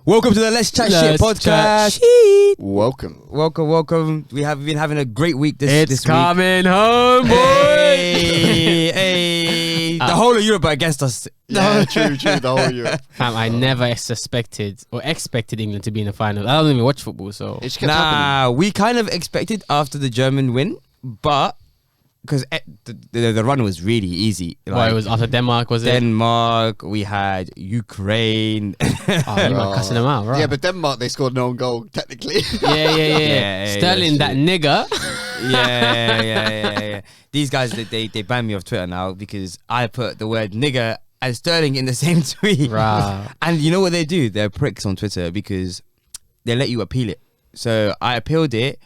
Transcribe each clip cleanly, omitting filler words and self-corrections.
Welcome to the Let's Chat Shit podcast. Welcome. We have been having a great week this week. Coming home, boy. Hey. The whole of Europe are against us. Yeah, true. The whole of Europe. I never suspected or expected England to be in the final. I don't even watch football, so It just kept happening. We kind of expected after the German win, but because the run was really easy. It was after Denmark, was it? Denmark, we had Ukraine. You were cussing them out, right? Yeah, but Denmark, they scored no goal, technically. Yeah. Sterling, that nigger. Yeah. These guys, they banned me off Twitter now because I put the word nigger and Sterling in the same tweet. Right. And you know what they do? They're pricks on Twitter because they let you appeal it. So I appealed it,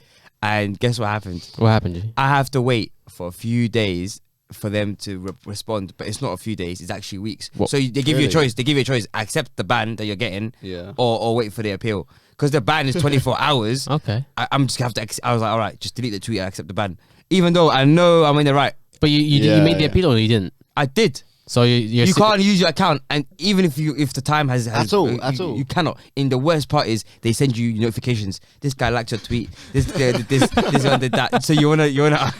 and guess what happened? What happened, G? I have to wait for a few days for them to respond, but it's not a few days, it's actually weeks. What? So they give you a choice. Accept the ban that you're getting, or wait for the appeal. Because the ban is 24 hours. Okay. I'm just gonna have to. I was like, all right, just delete the tweet and accept the ban, even though I know I'm in the right. But you made the appeal or you didn't? I did. So you can't use your account, and even if the time has at all, you cannot. And the worst part is they send you notifications. This guy liked your tweet. This one did that. So you wanna unlock.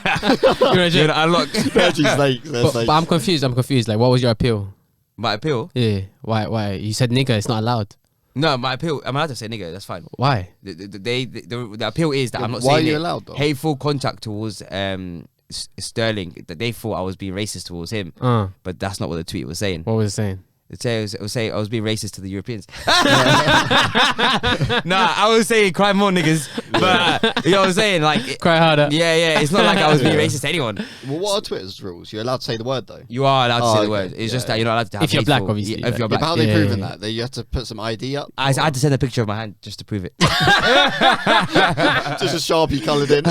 But I'm confused. Like, what was your appeal? My appeal? Yeah. Why? You said nigger. It's not allowed. No, my appeal. I'm allowed to say nigger. That's fine. Why? The appeal is that I'm not why saying are you allowed, though? hateful contact towards Sterling, that they thought I was being racist towards him, but that's not what the tweet was saying. What was it saying? It was saying I was being racist to the Europeans. Nah, I was saying cry more niggas, but you know what I'm saying, like Cry harder. Yeah. It's not like I was being racist to anyone. Well, what are Twitter's rules? You're allowed to say the word, though. You are allowed to say the okay. word. It's just Yeah. that you're not allowed to have If you're black, hateful- obviously. If you're But black, how are they Yeah. proving that? You have to put some ID up? I had to send a picture of my hand just to prove it. Just a Sharpie coloured in.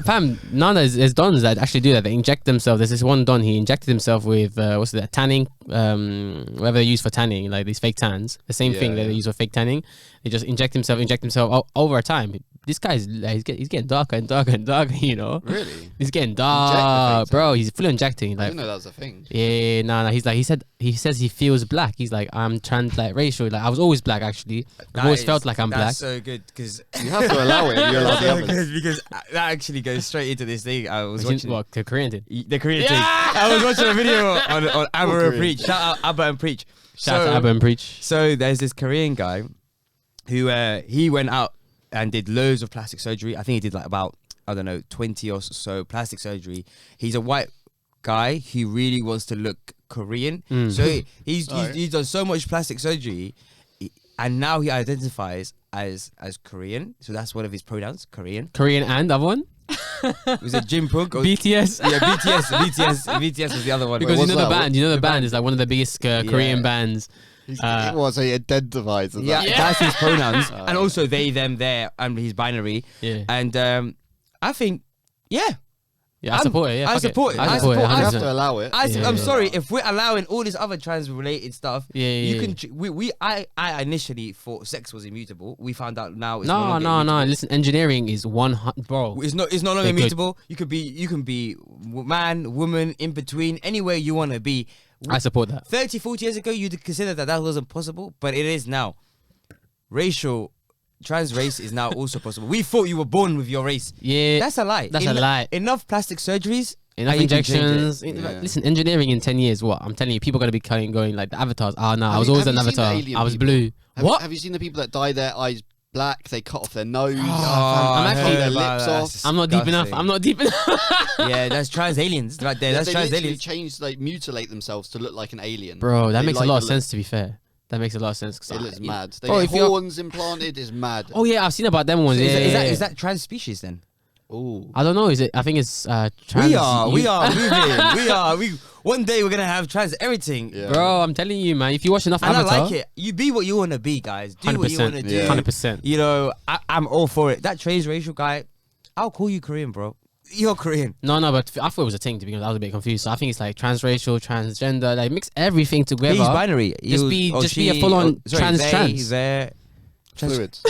Fam, there's dons that actually do that. They inject themselves. There's this one don, he injected himself with tanning, whatever they use for tanning, like these fake tans. The same thing that they use for fake tanning. They just inject himself over time. This guy's he's getting darker and darker and darker, you know. Really? He's getting dark, bro. He's fully injecting. I Like, didn't know that was a thing. yeah, no. He says he feels black. He's like, I'm transracial. Like, I was always black, actually. I've always felt like I'm black. That's so good because You have to allow it if you're allowed the others. because that actually goes straight into this thing. I was watching What, the Korean thing? the Korean thing. I was watching a video on Abba and Korean. Preach. Shout out Abba and Preach. Shout out to Abba and Preach. So there's this Korean guy who he went out and did loads of plastic surgery. I think he did like about 20 or so plastic surgery. He's a white guy. He really wants to look Korean. So he's done so much plastic surgery, and now he identifies as Korean. So that's one of his pronouns, Korean. Korean and other one? Was it Jim Punk? Or BTS? Yeah, BTS was the other one. Because Wait, you know what's the that? band. You know the band is like one of the biggest Korean bands. So he identifies as Yeah, that. that's his pronouns. And also they, them, their, and his binary. Yeah. And I think, Yeah, I support it. Yeah, I fuck support it. I I support it. support- You have 100%. to allow it. I'm sorry if we're allowing all this other trans-related stuff. Yeah. I initially thought sex was immutable. We found out now it's No. Listen, engineering is 100, bro. It's no longer They're good. immutable. You can be man, woman, in between, anywhere you want to be. I support that. 30, 40 years ago, you'd consider that wasn't possible, but it is now. Trans race is now also possible. We thought you were born with your race. Yeah, That's a lie. That's a lie. Enough plastic surgeries. Enough and you can change injections. it. Yeah. Listen, engineering in 10 years, what? I'm telling you, people are going to be going like the avatars. Oh, no, I was Have always you an seen the avatar. alien I was people? blue. What? Have you seen the people that dye their eyes black? They cut off their nose. I'm actually- cut their heard about lips that. off. That's I'm not deep enough. disgusting. I'm not deep enough. Yeah, that's trans aliens right there. Yeah, That's they trans literally aliens. change, mutilate themselves to look like an alien. Bro, that They makes like a lot of the sense, to be fair. That makes a lot of sense. 'Cause It looks mad. They Bro, get if you're- horns implanted. Is mad. Oh, yeah, I've seen about them ones. So Yeah, is that trans species then? Ooh. I don't know. Is it? I think it's trans. We are moving. One day we're gonna have trans everything. Yeah. Bro, I'm telling you, man. If you watch enough And Avatar, I like it. You be what you want to be, guys. Do what you want to 100%. do. Yeah. 100%. You know, I'm all for it. That transracial guy, I'll call you Korean, bro. You're Korean. No, but I thought it was a thing, to be honest. I was a bit confused. So I think it's like transracial, transgender, like mix everything together. He's binary. Just be a full-on trans. There. Fluids.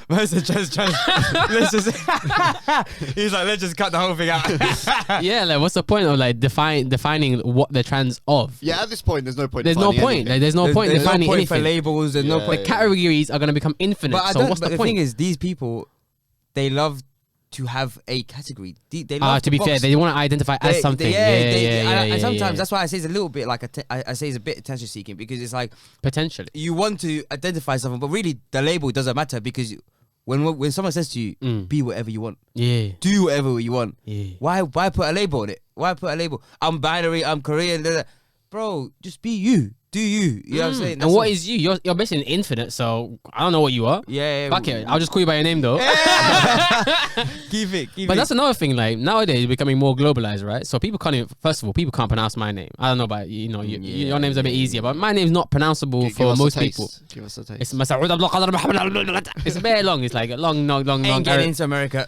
Let's just he's like, let's just cut the whole thing out. Yeah, like what's the point of like defining what they're trans of? Yeah, at this point, there's no point. There's no point. Like, there's no point There's no defining point anything. for labels. There's no point. The categories are gonna become infinite. So what's but the the point? thing is, these people, they love to have a category. They love To be fair, they want to identify as something. And sometimes that's why I say it's a little bit like I say it's a bit attention seeking, because it's like potentially you want to identify something, but really the label doesn't matter, because when someone says to you, be whatever you want, do whatever you want, why put a label on it? Why put a label? I'm binary, I'm Korean, bro. Just be you. Do you? You know what I'm saying? And what is you? You're basically infinite, so I don't know what you are. Fuck it. I'll just call you by your name though. Keep it. But that's another thing. Like nowadays, becoming more globalized, right? So people can't even. First of all, people can't pronounce my name. I don't know, but your name's a bit easier. But my name's not pronounceable for most people. Give us a taste. It's Masaud Abdul Qadir Muhammad. It's very long. It's like a long. Ain't getting into America.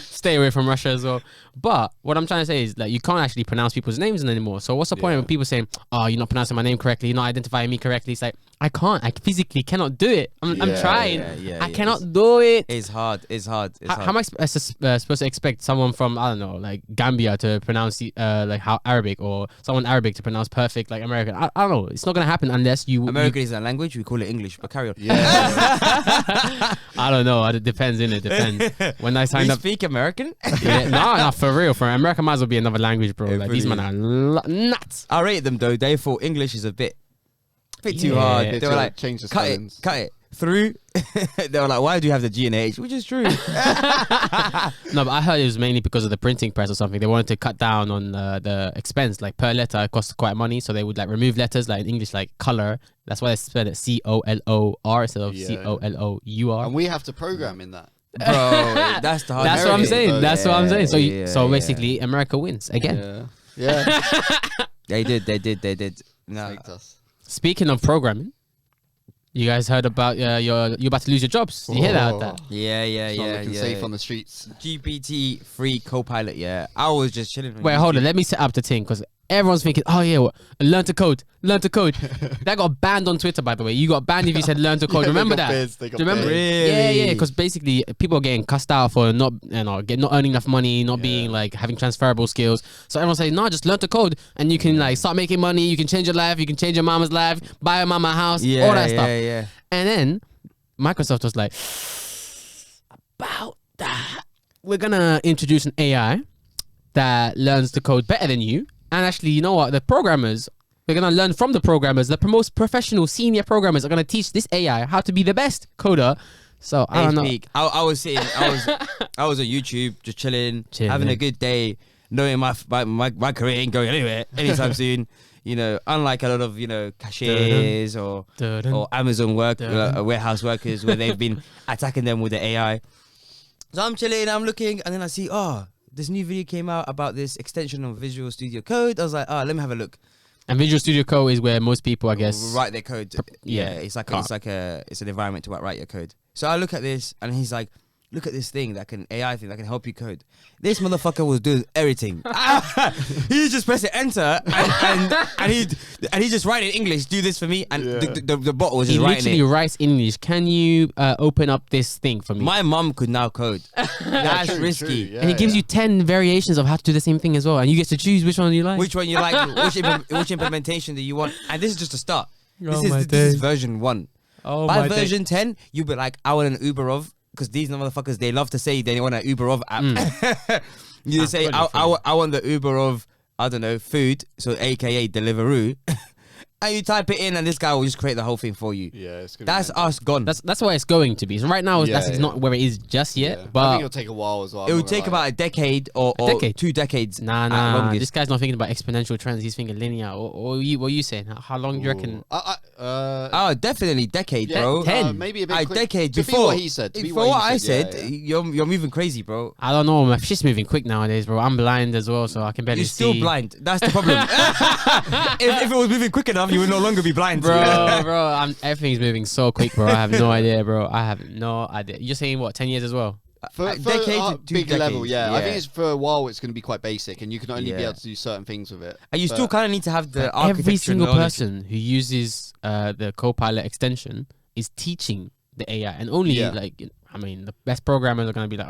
Stay away from Russia as well. But what I'm trying to say is that you can't actually pronounce people's names anymore. So what's the point of people saying, "Oh, you're not pronouncing my name correctly. You're not identifying me correctly"? It's like I can't. I physically cannot do it. I'm trying. I cannot do it. It's hard. How am I supposed to expect someone from, I don't know, like Gambia to pronounce like how Arabic, or someone Arabic to pronounce perfect like American? I don't know. It's not gonna happen unless you. American is a language. We call it English. But carry on. Yeah. I don't know. It depends. It depends. When I signed up, speak American. No, for real. For America, might as well be another language, bro. Like these men are nuts. I rate them though. They thought English is a bit too hard. They were like, change the cut it through. They were like, why do you have the G and H? Which is true. No, but I heard it was mainly because of the printing press or something. They wanted to cut down on the expense. Like per letter, it costs quite money, so they would like remove letters, like in English, like color. That's why they spell it COLOR instead of COLOUR. And we have to program in that. Bro, that's the hard. That's what I'm saying. That's what I'm saying. So, so basically, America wins again. Yeah. They did. No. Speaking of programming, you guys heard about you're about to lose your jobs. Did you hear that? Yeah. Safe on the streets. GPT-3 Copilot. Yeah, I was just chilling. Wait, hold on. Let me set up the thing, because everyone's thinking, oh yeah, learn to code. That got banned on Twitter, by the way. You got banned if you said learn to code. Remember that? They got Remember? Really? Yeah. Because basically, people are getting cussed out for not earning enough money, not being like having transferable skills. So everyone's saying, no, just learn to code, and you can like start making money. You can change your life. You can change your mama's life. Buy a mama a house. All that stuff. Yeah. And then Microsoft was like, about that, we're gonna introduce an AI that learns to code better than you. And actually, you know what? The programmers, we're going to learn from the programmers. The most professional senior programmers are going to teach this AI how to be the best coder. So, I don't know. I was sitting, I was on YouTube, just chilling, having a good day, knowing my career ain't going anywhere anytime soon. You know, unlike a lot of, cashiers or Amazon warehouse workers where they've been attacking them with the AI. So I'm chilling, I'm looking, and then I see, this new video came out about this extension of Visual Studio Code. I was like, let me have a look. And Visual Studio Code is where most people, I guess, write their code. It's an environment to write your code. So I look at this, and he's like, look at this thing AI thing that can help you code. This motherfucker was doing everything. He just pressing enter and he just writing English. Do this for me, and the bot was just writing it. He literally writes English. Can you open up this thing for me? My mum could now code. That's risky. And he gives you 10 variations of how to do the same thing as well, and you get to choose which one you like. Which one you like? which implementation do you want? And this is just a start. This is version 1. By version 10, you'll be like, I want an Uber of. Because these motherfuckers, they love to say they want an Uber of app. You just say, I want the Uber of, I don't know, food, so AKA Deliveroo. And you type it in, and this guy will just create the whole thing for you. Yeah, it's gonna that's us gone. That's where it's going to be. So right now, it's not where it is just yet. But I think it'll take a while as well. It will take about a decade or 2 decades. Nah. This guy's not thinking about exponential trends. He's thinking linear. What are you saying? How long do you reckon? Definitely decade, bro. 10, maybe a bit. Decade before. Before what he said. Before what I said, you're moving crazy, bro. I don't know. My shit's moving quick nowadays, bro. I'm blind as well, so I can barely see. You're still blind. That's the problem. if it was moving quick enough, you would no longer be blind. Bro, everything's moving so quick, bro. I have no idea, bro. You're saying what, 10 years as well? For decades a to 2 big level, decades, yeah. I think it's for a while it's going to be quite basic, and you can only be Yeah. able to do certain things with it. And you still kind of need to have the Every architecture single knowledge. person who uses the Copilot extension is teaching the AI, and only I mean, the best programmers are going to be like,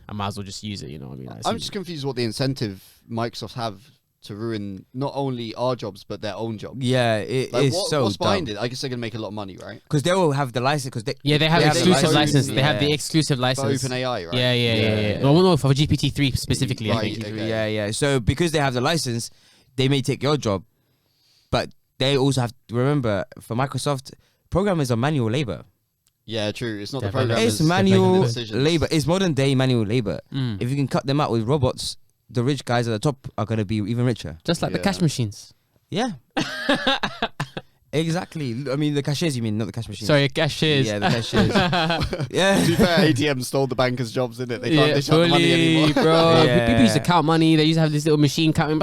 I might as well just use it. You know what I mean? Like, I'm just confused what the incentive Microsoft have to ruin not only our jobs but their own jobs. Yeah, it Like, is so what's behind dumb. it? I guess they're going to make a lot of money, right? Because they will have the license. Because they they have the exclusive license. license. They have the Yeah. exclusive For license. OpenAI, right? Yeah. Well, no, for GPT-3 specifically, I Right. think. Okay. Yeah. So because they have the license, they may take your job, but they also have to remember, for Microsoft, programmers are manual labor. Yeah, true. It's not the Definitely. programmers. It's manual making the decisions. labor. It's modern day manual labor. Mm. If you can cut them out with robots, the rich guys at the top are going to be even richer. Just like the Yeah. cash machines. Yeah. Exactly. I mean, the cashiers, you mean, not the cash machines. Sorry, cashiers. Yeah, the cashiers. Yeah. To be fair, ATM stole the bankers' jobs, didn't it? They can't Yeah, dish out the money anymore. bro. Yeah. People used to count money. They used to have this little machine counting,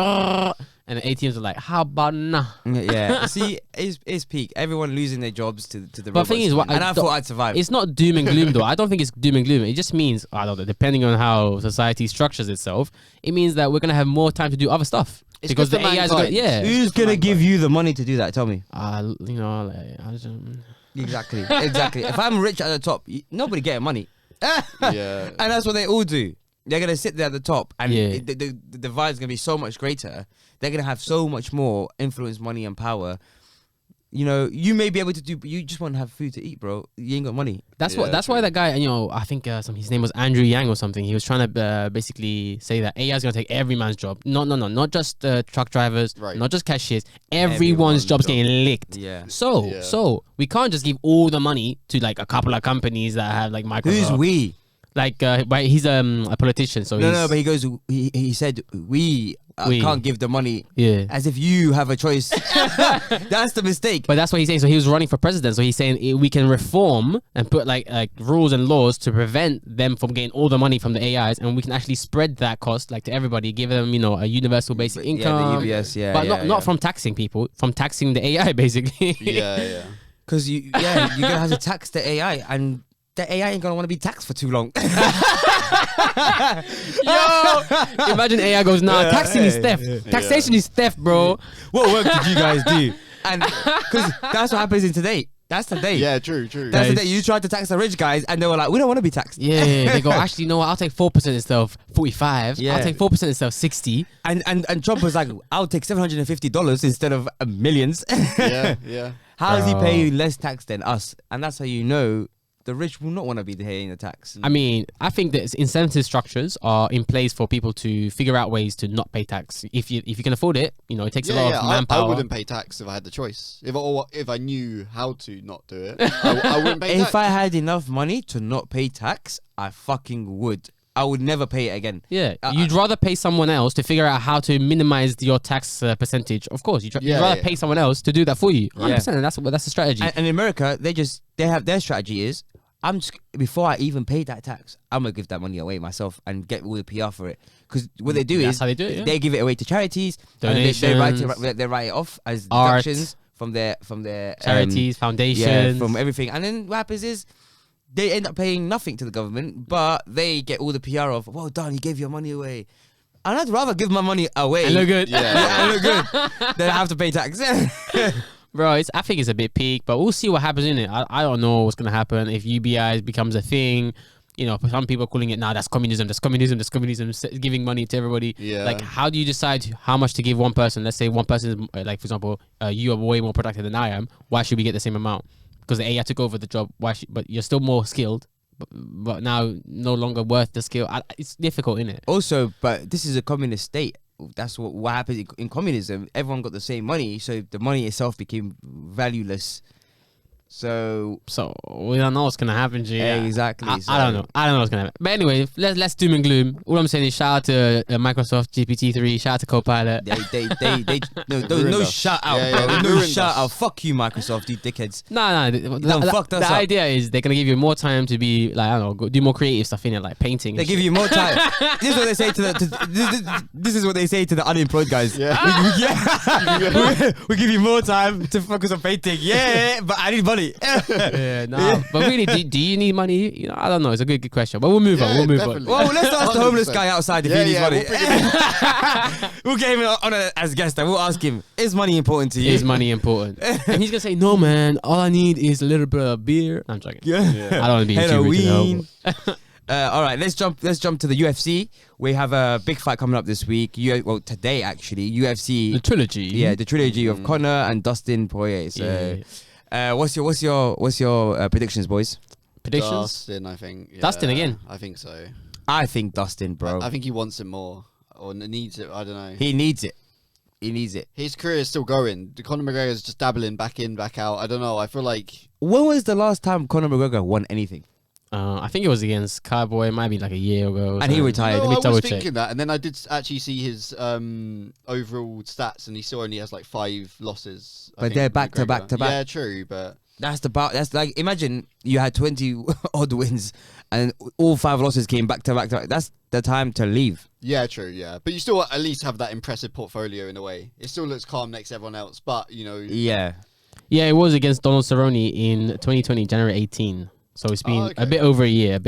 and the ATMs are like, how about nah? Yeah. See, it's peak. Everyone losing their jobs to the But the robots. thing is, what and I I don't- thought I'd survive. It's not doom and gloom though. I don't think it's doom and gloom. It just means, I don't know, depending on how society structures itself, it means that we're gonna have more time to do other stuff. It's because good the for AI is gonna, mankind. yeah. Who's for gonna mankind. give you the money to do that? Tell me. You know, like, I just, Exactly. Exactly. If I'm rich at the top, nobody getting money. Yeah. And that's what they all do. They're gonna sit there at the top, and Yeah. the divide's gonna be so much greater. They're gonna have so much more influence, money, and power. You know, you may be able to do, but you just want to have food to eat, bro. You ain't got money. that's Yeah, what. That's why true. that guy, you know, I think his name was Andrew Yang or something. He was trying to basically say that AI is gonna take every man's job. No, not just truck drivers, Right. not just cashiers. Everyone's Everyone's job's job. getting licked. Yeah. So we can't just give all the money to like a couple of companies that have like Microsoft. Who's we? Like, but he's a politician, so No, he's, no, but he goes. He said we We. can't give the money yeah. as if you have a choice. That's the mistake. But that's what he's saying. So he was running for president. So he's saying we can reform and put like rules and laws to prevent them from getting all the money from the AIs, and we can actually spread that cost like to everybody, give them a universal basic income. Yeah, the UBS. Yeah, but yeah, not from taxing people, from taxing the AI basically. Yeah. because you're gonna have to tax the AI, and the AI ain't gonna want to be taxed for too long. Yo, imagine AI goes, nah, taxing is theft. Taxation is theft, bro. What work did you guys do? And because that's what happens in today. That's the day. Yeah, true. That's the Guys. day. You tried to tax the rich guys, and they were like, "We don't want to be taxed." Yeah, they go, actually, no, I'll take 4% instead of 45. Yeah. I'll take 4% instead of 60. And Trump was like, "I'll take $750 instead of millions." Yeah. How is he Bro. paying less tax than us? And that's how you know the rich will not want to be paying the tax. I mean, I think that incentive structures are in place for people to figure out ways to not pay tax. If you can afford it, you know, it takes a lot of I manpower. wouldn't pay tax if I had the choice. If I knew how to not do it, I wouldn't pay tax. If I had enough money to not pay tax, I fucking would. I would never pay it again. Yeah, you'd rather pay someone else to figure out how to minimize your tax percentage. Of course, you'd rather pay someone else to do that for you. 100%, and that's the strategy. And in America, they have their strategy is, before I even pay that tax, I'm gonna give that money away myself and get all the PR for it. Because what they do That's is how they do it, yeah. they give it away to charities, and they write it off as Art. deductions from their Charities, foundations. yeah, from everything. And then what happens is they end up paying nothing to the government, but they get all the PR of, well done, you gave your money away. And I'd rather give my money away And look good. and look good than have to pay tax. Bro, I think it's a bit peak, but we'll see what happens in it. I don't know what's going to happen if UBI becomes a thing. You know, some people are calling it, that's communism, giving money to everybody. Yeah. Like, how do you decide how much to give one person? Let's say one person is, like, for example, you are way more productive than I am. Why should we get the same amount? Because the AI took over the job. But you're still more skilled, but now no longer worth the skill. It's difficult, innit? Also, but this is a communist state. That's what happened in communism. Everyone got the same money, so the money itself became valueless. So we don't know what's gonna happen, G. exactly. I don't know. I don't know what's gonna happen. But anyway, let's doom and gloom. All I'm saying is shout out to Microsoft GPT-3. Shout out to Copilot. No us. shout out, Yeah, bro. they No ruined shout us. out. Fuck you, Microsoft, you dickheads. No. fucked us The up. idea is they're gonna give you more time to be like, I don't know, do more creative stuff in it, like painting. They and give shit. you more time. This is what they say to this is what they say to the unemployed guys. Yeah. We give you more time to focus on painting. Yeah, but I need money. mate. Yeah, nah. But really, do you need money? You know, I don't know. It's a good question. But we'll move on. We'll move definitely. Well, let's ask the homeless 100%. guy outside if he needs money. We'll bring him in. We'll get him on as a guest and we'll ask him, is money important to on. you? Is money important? And he's gonna say, no, man. All I need is a little bit of beer. I'm joking. Yeah. I don't want to be too rude to the Halloween. homeless. All right, let's jump to the UFC. We have a big fight coming up this week. Well, today actually, UFC. The trilogy. Yeah, the trilogy of Connor and Dustin Poirier. So, what's your predictions, boys? Predictions. Dustin, I think. Yeah, Dustin again? I think so. I think Dustin, bro. I think he wants it more or needs it. I don't know. He needs it. He needs it. His career is still going. Conor McGregor's just dabbling back in, back out. I don't know. I feel like When was the last time Conor McGregor won anything? I think it was against Cowboy. It might be like a year ago. And he retired. No, Let me I double was check. thinking that, and then I did actually see his overall stats, and he still only has like 5 losses. I But think, they're back to McGregor. back to back. Yeah, true, but That's like, imagine you had 20 odd wins and all 5 losses came back to back to back. That's the time to leave. yeah, true, yeah. But you still at least have that impressive portfolio in a way. It still looks calm next to everyone else, but you know, Yeah. Yeah, it was against Donald Cerrone in 2020, January 18. So it's been okay. a bit over a year.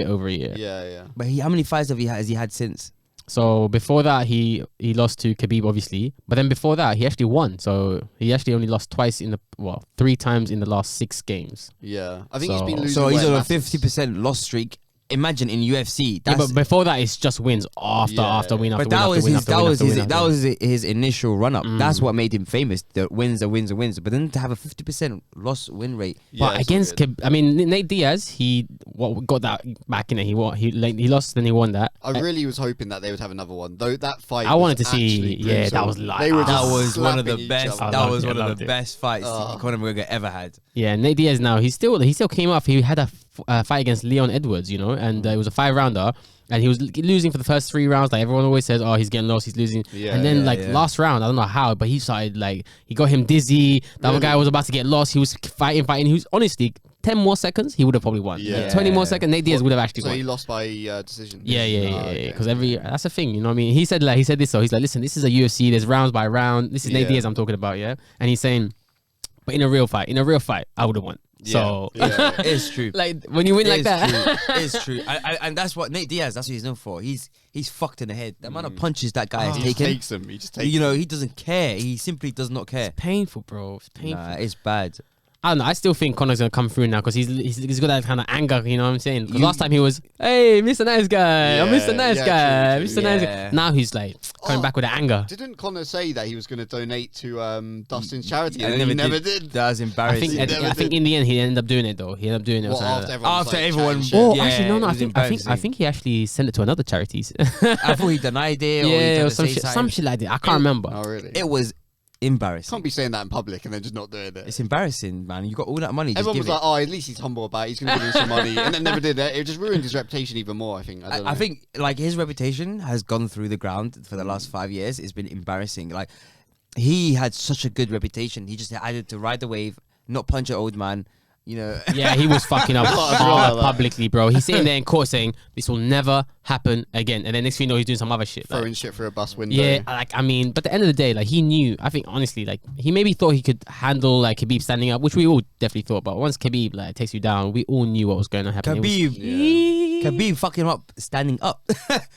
yeah. But how many fights has he had since? So before that, he lost to Khabib, obviously. But then before that, he actually won. So he actually only lost 3 times in the last 6 games. Yeah, I think he's So- been losing. So he's weight on a massive. 50% loss streak. Imagine in UFC. Yeah, That's, but before that, it's just wins after Yeah. after win after but win that after was win his after that win was after his win that after was his initial run up. That's Mm. what made him famous. The wins, the wins, the wins. But then to have a 50% loss win rate. Yeah, But it's not against good. Nate Diaz, he got that back in it. He won. He lost, then he won that. I really was hoping that they would have another one. Though that fight, I wanted was to see- actually yeah, brutal. that was like- They were that just was one of the slapping each best. other. I That loved was it, one I of loved the it. best fights Conor McGregor ever had. Yeah, Nate Diaz now he still came off. He had a fight against Leon Edwards, you know, and it was a 5-rounder, and he was losing for the first 3 rounds. Like everyone always says, oh, he's getting lost, he's losing. Yeah, and then yeah. last round, I don't know how, but he started he got him dizzy. The other guy was about to get lost. He was fighting. He was honestly 10 more seconds, he would have probably won. Yeah. 20 more seconds, Nate Diaz would have actually So won. he lost by decision. Yeah. Okay. Because that's the thing, you know what I mean? He said this, so he's like, listen, this is a UFC, there's rounds by round. This is Nate Yeah. Diaz I'm talking about, yeah? And he's saying, but in a real fight, I would have won. So, Yeah. It's true. like, when you win like that. True. It's true. And that's what Nate Diaz, that's what he's known for. He's fucked in the head. The amount of punches that guy has He just taken. takes them. He just takes You know, he doesn't care. He simply does not care. Painful, bro. It's painful. Nah, it's bad. I don't know. I still think Connor's gonna come through now because he's got that kind of anger. You know what I'm saying? Because last time he was, hey, Mr. Nice Guy, I'm Mr. Nice yeah, Guy, true, Mr. true. Nice Yeah. Guy. Now he's like coming back with the anger. Didn't Connor say that he was going to donate to Dustin's charity, And and then he never did? That was I embarrassing. think never I think did. in the end he ended up doing it though. He ended up doing it. or What, something like after that. everyone, was, After like, everyone- chatting Oh, shit? Yeah, actually, no. it I was think embarrassing. he actually sent it to another charities. I thought he denied it. Or he Yeah, tried or to some say shit, something. some shit like that. I can't remember. Oh, really? It was embarrassing. Can't be saying that in public and then just not doing it. It's embarrassing, man. You got all that money. Just Everyone give was it. like, "Oh, at least he's humble about it. He's going to give him some money," and then never did it. It just ruined his reputation even more. I think. I don't know. I think like his reputation has gone through the ground for the last 5 years. It's been embarrassing. Like he had such a good reputation. He just had to ride the wave, not punch an old man. You know. Yeah, he was fucking up I forgot hard about that. publicly, bro. He's sitting there in court saying this will never happen again, and then next thing you know, he's doing some other shit. Like, throwing shit through a bus window. yeah, I mean, but at the end of the day, like he knew. I think honestly, like he maybe thought he could handle like Khabib standing up, which we all definitely thought. But once Khabib like takes you down, we all knew what was going to happen. It was- Khabib fucking him up standing up.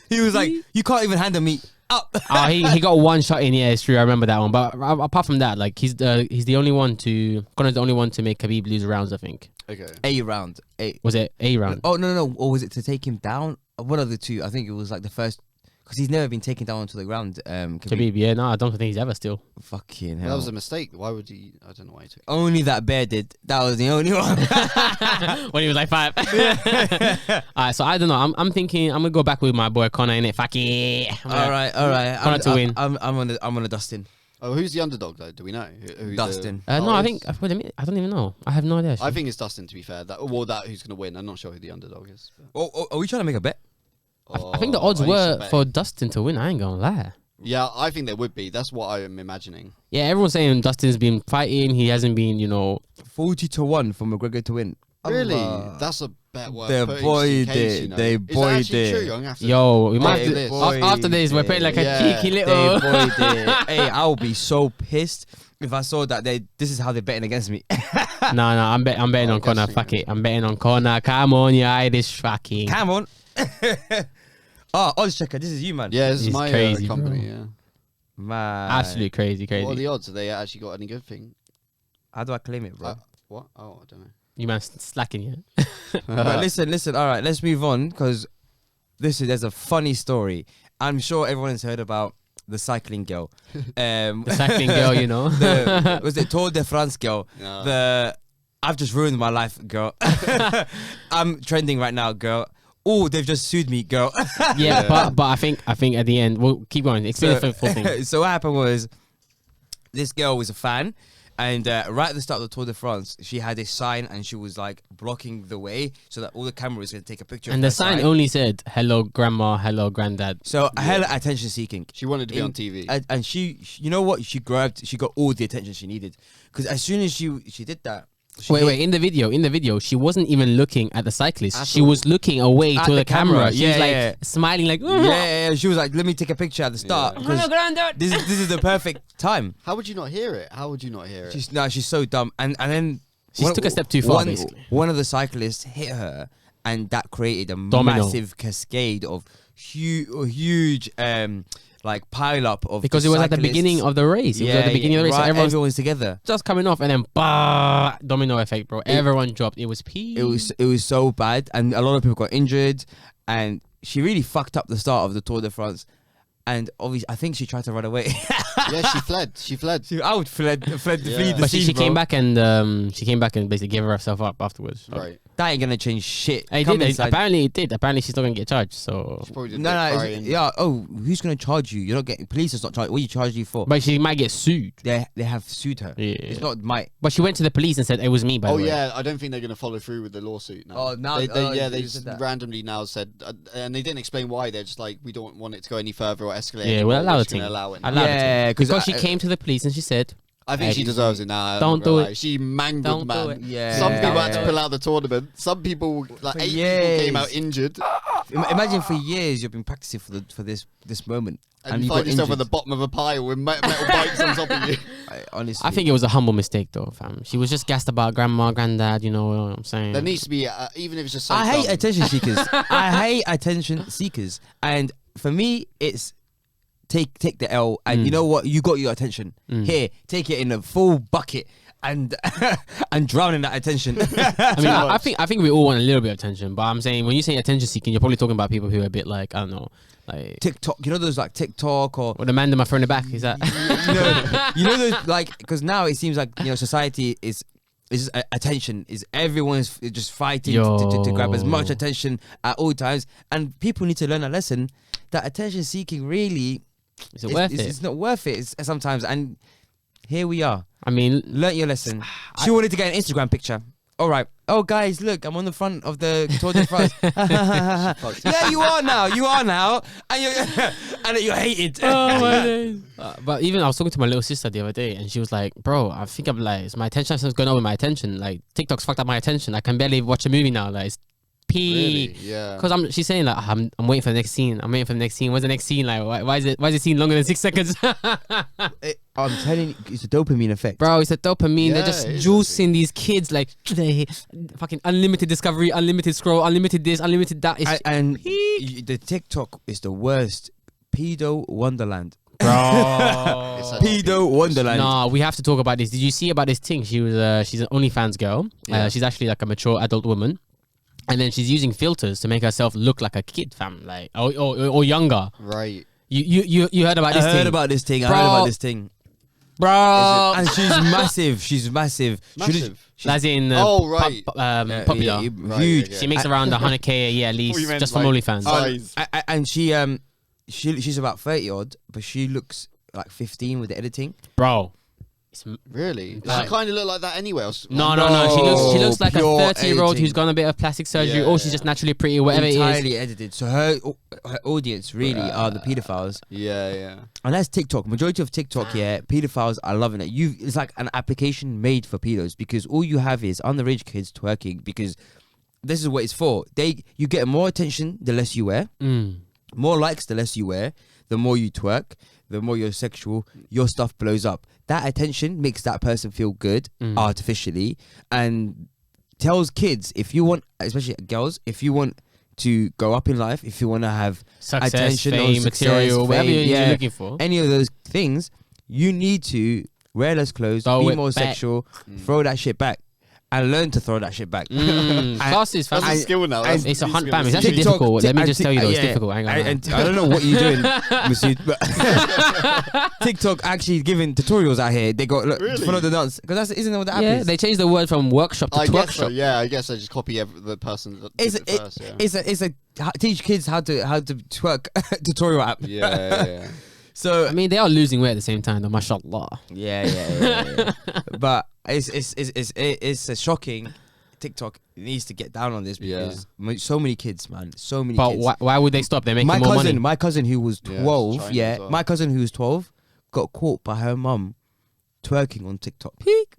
He was like, you can't even handle me up. Oh, he got one shot in. Yeah, it's true. I remember that one. But apart from that, like he's the only one to Connor's the only one to make Khabib lose rounds. I think. Okay. A round. Was it a round? Oh no. Or was it to take him down? One of the two. I think it was like the first. Because he's never been taken down onto the ground. Khabib, yeah, no, I don't think he's ever still. Fucking That hell. was a mistake. Why would he? I don't know why he took it. Only that bear did. That was the only one. When he was like 5. Alright, so I don't know. I'm thinking I'm gonna go back with my boy Connor in it. Fuck yeah. all right. Connor to win. I'm on a Dustin. Oh, who's the underdog though? Do we know? Who Dustin. No, Oh, I it's- think I don't even know. I have no idea. I Actually. think it's Dustin. To be fair, that who's going to win. I'm not sure who the underdog is. but- Oh, are we trying to make a bet? I think the odds I need some were bet. for Dustin to win. I ain't gonna lie. Yeah, I think there would be. That's what I am imagining. Yeah, everyone's saying Dustin's been fighting. He hasn't been, 40-1 for McGregor to win. Really? Allah. That's a bet worth They putting boyed just in case, it. you know. They Is that boyed actually it. true? I'm gonna have to- Yo, we might Hey, have this. to, after this we're playing like a Yeah. cheeky They little. boyed it. Hey, I'll be so pissed if I saw that this is how they're betting against me. No, I'm betting on Connor. Fuck it. I'm betting on Connor. Come on, you Irish fucking. Come on. Oh, odds checker. This is you, man. Yeah, this is He's my crazy, company. bro. Yeah. Man. Absolutely crazy. What are the odds? Have they actually got any good thing? How do I claim it, bro? What? Oh, I don't know. You man slacking, yeah. But listen. All right, let's move on because there's a funny story. I'm sure everyone has heard about the cycling girl. The cycling girl, you know. Was it Tour de France girl? No. I've just ruined my life, girl. I'm trending right now, girl. Oh, they've just sued me, girl. Yeah, but I think at the end we'll keep going. Explain the full thing. So what happened was, this girl was a fan, and right at the start of the Tour de France, she had a sign, and she was like blocking the way so that all the cameras can take a picture. And of the her sign only said "Hello, Grandma. Hello, Granddad." So hella attention seeking. She wanted to be on TV. And she, you know what? She got all the attention she needed. Because as soon as she did that. Wait. In the video, she wasn't even looking at the cyclist. At She all. was looking away At to the the camera. camera. She was Yeah, like yeah. smiling, like, Yeah, she was like, let me take a picture at the start. Yeah. Because Granddad. this is the perfect time. How would you not hear it? She's so dumb. And then She took a step too far, basically. One of the cyclists hit her, and that created a Domino. massive cascade of huge like pile up of Because it was at the beginning of the race. It was at the beginning of the race. So right, everyone's everyone's together. just coming off, and then bah, domino effect, bro. Everyone dropped. It was pee. It was so bad, and a lot of people got injured, and she really fucked up the start of the Tour de France. And obviously, I think she tried to run away. Yeah, she fled. She fled. She fled Yeah. the But scene, she bro. came back and basically gave herself up afterwards. Right. That ain't gonna change shit. It Come did. inside. Apparently it did. Apparently she's not gonna get charged. So, She probably did No, no, it's- yeah. Oh, who's gonna charge you? You're not getting police. Is not charged. What are you charged you for? but she might get sued. They have sued her. Yeah. It's not my. But she went to the police and said it was me. By Oh the way. yeah, I don't think they're going to follow through with the lawsuit now. Oh, now- they you just said that. randomly now said, and they didn't explain why. They're just like, we don't want it to go any further or escalate. Yeah, anymore, we'll allow we're the just gonna thing. allow it. Allow now. it. Yeah, Because she I- came to the police and she said, I think she deserves it now. Don't do it. She mangled Don't do man. it. Yeah. Some people had to pull out the tournament. Some people, like For 8 people, years. came out injured, Imagine for years you've been practicing for this moment, and you got find yourself at injured. the bottom of a pile with metal bikes on top of you. Honestly, I think it was a humble mistake though, fam. She was just gassed about grandma, granddad, you know what I'm saying? There needs to be, even if it's just. I hate dumb. attention seekers. I hate attention seekers, and for me, it's take the L, and you know what? You got your attention. Here, take it in a full bucket and and drown in that attention. I mean, I think we all want a little bit of attention, but I'm saying when you say attention seeking, you're probably talking about people who are a bit like, I don't know, like TikTok, you know those like TikTok or the man in my phone in the back. Is that? you know those like, because now it seems like, you know, society is just attention is everyone's just fighting to grab as much attention at all times, and people need to learn a lesson that attention seeking really Is it worth it? It's not worth it sometimes, and here we are. I mean, Learn your lesson. She wanted to get an Instagram picture. All right. Oh, guys, look, I'm on the front of the Tour de France. Yeah, you are now. You are now, and you're hated. oh my days. But even I was talking to my little sister the other day, and she was like, "Bro, I think I'm like, is my attention something's going on with my attention. Like TikTok's fucked up my attention. I can barely watch a movie now. Like it's Really? Yeah. Because she's saying like I'm waiting for the next scene. I'm waiting for the next scene. What's the next scene like? Why is the scene longer than 6 seconds? I'm telling you, it's a dopamine effect. Bro, it's a dopamine. Yeah, They're just it is juicing these kids like they fucking unlimited discovery, unlimited scroll, unlimited this, unlimited that. It's And the TikTok is the worst. Pedo Wonderland. bro. It's such a Pedo Wonderland. Nah, we have to talk about this. Did you see about this thing? She's an OnlyFans girl. Yeah. She's actually like a mature adult woman. And then she's using filters to make herself look like a kid, fam, like or younger. Right. You heard about this thing? I heard about this thing. Bro. And she's massive. She's massive. Massive. As in, Oh, right. popular. Right, Huge. yeah. She makes around 100k a year at least, you meant just from like OnlyFans. size. And she's about 30 odd, but she looks like 15 with the editing. Bro. Really? Does Like- she kind of look like that anyway? No. No, She looks like a pure 30-year-old editing. who's gone a bit of plastic surgery, Yeah, or she's yeah. just naturally pretty, whatever it is. Entirely edited. So her audience really are the pedophiles. Yeah, yeah. And that's TikTok. Majority of TikTok, yeah, pedophiles are loving it. It's like an application made for pedos, because all you have is underage kids twerking, because this is what it's for. You get more attention the less you wear, Mm. more likes the less you wear. the more you twerk, the more you're sexual, your stuff blows up. That attention makes that person feel good artificially, and tells kids, if you want, especially girls, if you want to go up in life, if you want to have Success, attention, fame, material, whatever you're looking for, any of those things, you need to wear less clothes, Throw be it more back. sexual, throw that shit back, and learn to throw that shit back. Classes, That's a fam. skill now. and It's a hunt, skill. fam. It's actually TikTok, difficult. Let me and just tell you, though, it's yeah, difficult. Hang on. and I don't know what you're doing, Masood, but TikTok actually giving tutorials out here. They got look, Really? follow the dance, because that's isn't that what the app Yeah, is? they changed the word from workshop to I guess so. twerkshop. Yeah, I guess I just copy the person that It's did it first. Yeah. it's a teach kids how to twerk tutorial app. Yeah. So I mean, they are losing weight at the same time, though. Mashallah. yeah. But it's a shocking. TikTok needs to get down on this because so many kids, man, so many But kids. why would they stop? They're making more money. My cousin who was Yeah, 12, China as well. my cousin who was 12 got caught by her mum twerking on TikTok. Peak.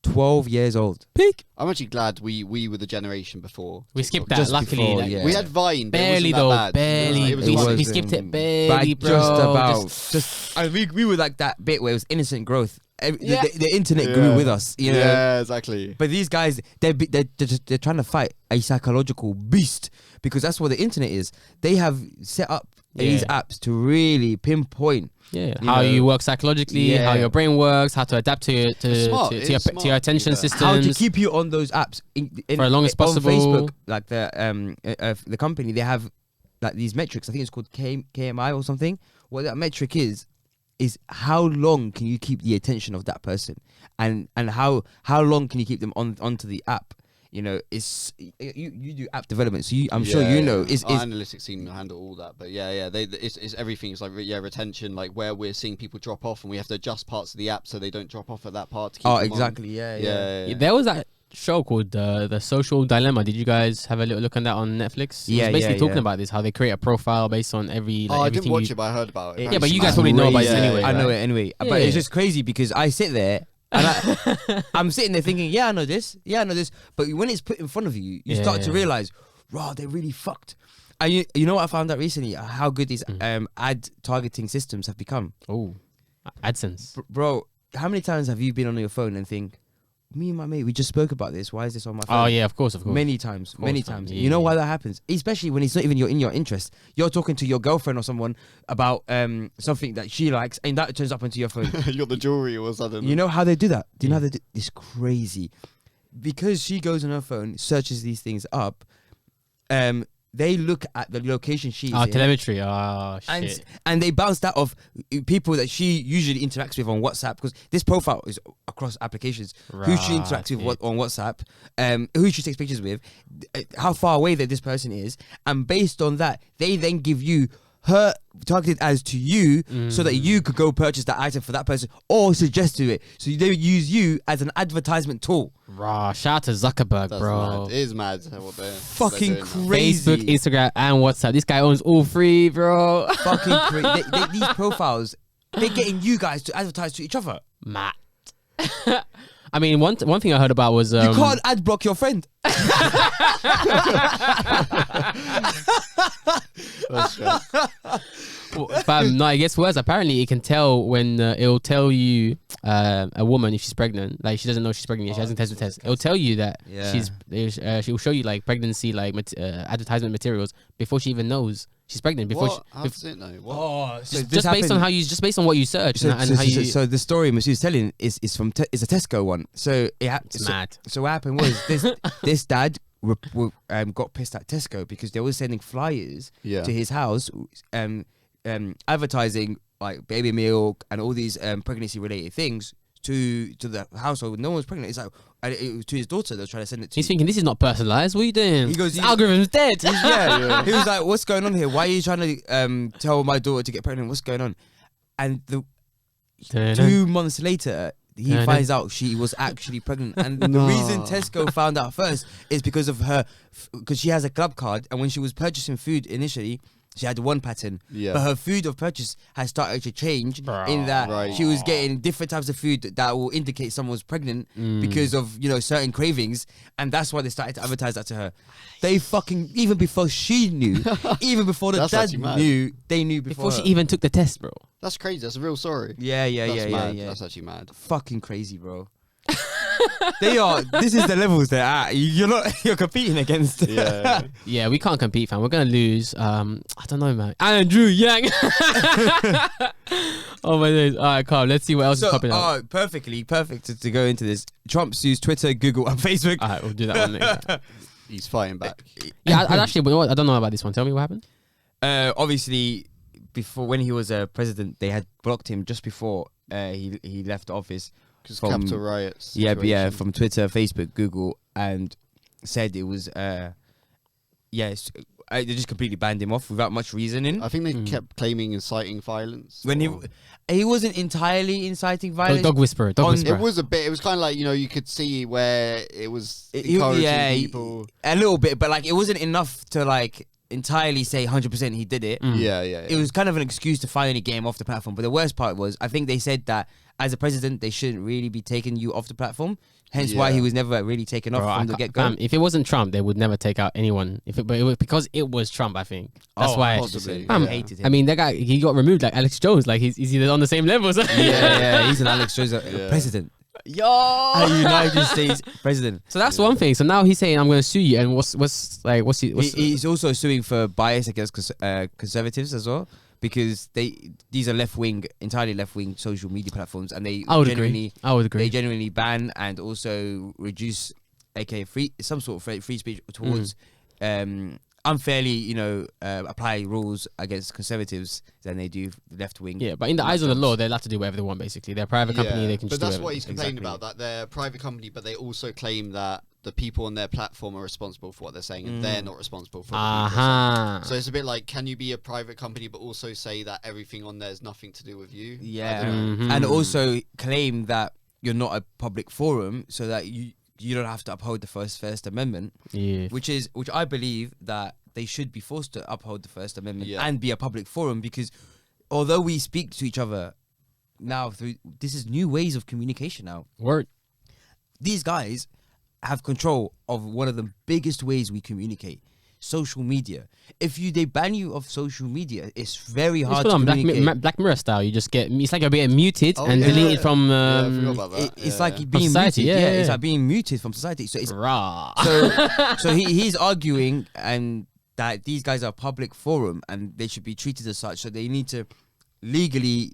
12 years old. Peak. I'm actually glad we were the generation before. We TikTok. skipped that, Just luckily. before, like, yeah. We had Vine, but Barely, it though. wasn't that bad. Barely. It was It we, fun. we wasn't. skipped it But barely, bro. just about. Just and we were like that bit where it was innocent growth. Yeah. The internet grew with us, you know. Yeah, exactly. But these guys, they're trying to fight a psychological beast, because that's what the internet is. They have set up these apps to really pinpoint. Yeah, you how know. you work psychologically, how your brain works, how to adapt to your smart. to It's your smart. attention Yeah. systems. How to keep you on those apps For as long as possible. On Facebook, like the company, they have like these metrics. I think it's called KMI or something. What that metric is how long can you keep the attention of that person, and how long can you keep them onto the app. You know, it's you do app development, so I'm sure you know. Our analytics team handle all that, but it's everything. It's like retention, like where we're seeing people drop off, and we have to adjust parts of the app so they don't drop off at that part. To keep them on. exactly, yeah. There was that show called the Social Dilemma. Did you guys have a little look on that on Netflix? Yeah, it was basically talking yeah. about this, how they create a profile based on every. Like, I everything didn't watch you- it, but I heard about it. Yeah, but you guys probably know about it anyway. I know right? it anyway. Yeah. But it's just crazy because I sit there and I'm sitting there thinking, I know this. But when it's put in front of you, you start to realize, wow, they're really fucked. And you know what I found out recently? How good these ad targeting systems have become. Oh, AdSense. Bro, how many times have you been on your phone and think, me and my mate, we just spoke about this. Why is this on my phone? Oh yeah, of course. Many times. fam. Yeah, You know why that happens? Especially when it's not even in your interest. You're talking to your girlfriend or someone about something that she likes, and that turns up onto your phone. You got the jewelry all of a sudden. You know how they do that? Do you know how they do? It's crazy. Because she goes on her phone, searches these things up, they look at the location she's in. Telemetry. Oh shit. And they bounce that off people that she usually interacts with on WhatsApp, because this profile is across applications. Who she interacts with on WhatsApp, who she takes pictures with, how far away that this person is, and based on that, they then give you her targeted ads to you so that you could go purchase that item for that person or suggest to it. So they use you as an advertisement tool. Raw. Shout out to Zuckerberg, That's bro. mad. It is mad. Fucking doing now. crazy. Facebook, Instagram, and WhatsApp. This guy owns all three, bro. Fucking crazy. These profiles, they're getting you guys to advertise to each other. Matt. I mean, one thing I heard about was You can't ad block your friend. Fam, no, it gets worse. Apparently, it can tell when it'll tell you a woman if she's pregnant. Like she doesn't know she's pregnant yet. She hasn't tested the test. It'll tell you that she'll show you like pregnancy advertisement materials before she even knows she's pregnant. Before What? How does it know? What? Oh, so just based on how you just based on what you search So, and so, how you. so the story Masood's telling is from is a Tesco one. So It's mad. So what happened was this dad got pissed at Tesco because they were sending flyers Yeah. to his house, advertising like baby milk and all these pregnancy related things to the household. No one's pregnant. It's like, and it was to his daughter. They were trying to send it to. He's thinking this is not personalized. What are you doing? He goes, This algorithm's dead. yeah. He was like, "What's going on here? Why are you trying to tell my daughter to get pregnant? What's going on?" And 2 months later, he finds out she was actually pregnant. And the reason Tesco found out first is because of her, because she has a club card, and when she was purchasing food initially, she had one pattern. Yeah. But her food of purchase has started to change in that Right. she was getting different types of food that will indicate someone's pregnant because of, certain cravings. And that's why they started to advertise that to her. They fucking, even before she knew, even before the That's dad actually mad. knew, they knew before Before she her. even took the test, bro. That's crazy. That's a real story. Yeah, That's mad. yeah. That's actually mad. Fucking crazy, bro. They are. This is the levels they're at. You're not. You're competing against. Yeah. Yeah, we can't compete, fam. We're gonna lose. I don't know, man. Andrew Yang. Oh my days. All right, Carl. Let's see what else is popping up. Perfect to go into this. Trump sues Twitter, Google, and Facebook. All right, we'll do that one later. He's fighting back. Yeah, I actually, but I don't know about this one. Tell me what happened. Obviously, before when he was president, they had blocked him just before he left office. Because From- capital riots. Yeah, situation. from Twitter, Facebook, Google, and said it was they just completely banned him off without much reasoning. I think they kept claiming inciting violence. When he wasn't entirely inciting violence. Dog whisperer. Dog On- whisperer. It was a bit. It was kind of like, you could see where it was He- encouraging yeah, people. a little bit, but like it wasn't enough to like entirely say 100% he did it. Yeah. It was kind of an excuse to finally get him off the platform. But the worst part was, I think they said that as a president, they shouldn't really be taking you off the platform. Hence why Yeah. he was never really taken off Bro, from the get-go. fam, if it wasn't Trump, they would never take out anyone. But it was because it was Trump, I think. That's why. possibly. Fam, I hated him. I mean, that guy, he got removed like Alex Jones. Like he's on the same level. So. yeah, he's an Alex Jones president. Yo. A United States president. So that's one thing. So now he's saying, I'm going to sue you. And He's also suing for bias against conservatives as well, because these are entirely left-wing social media platforms, and they I would genuinely agree. they genuinely ban and also reduce, aka some sort of free speech towards unfairly, apply rules against conservatives than they do left-wing. Yeah, but in the eyes of the law, they're allowed to do whatever they want, basically. They're a private company, they can but just do that's whatever. what he's complaining Exactly. about, that they're a private company, but they also claim that the people on their platform are responsible for what they're saying, and they're not responsible for what the people are saying. So it's a bit like, can you be a private company but also say that everything on there is nothing to do with you? Yeah, I don't know. and also claim that you're not a public forum, so that you don't have to uphold the First Amendment, Yeah. which I believe that they should be forced to uphold the First Amendment Yeah. and be a public forum, because although we speak to each other now this is new ways of communication now. Word. These guys have control of one of the biggest ways we communicate, social media. If they ban you off social media, it's very hard It's to full on communicate. Black Mirror style. You just it's like you're being muted Oh, and yeah. deleted from. Yeah, I forgot about that. It's Yeah. like being society, muted. yeah, It's yeah. like being muted from society. So it's Rah. so he's arguing and that these guys are a public forum and they should be treated as such. So they need to legally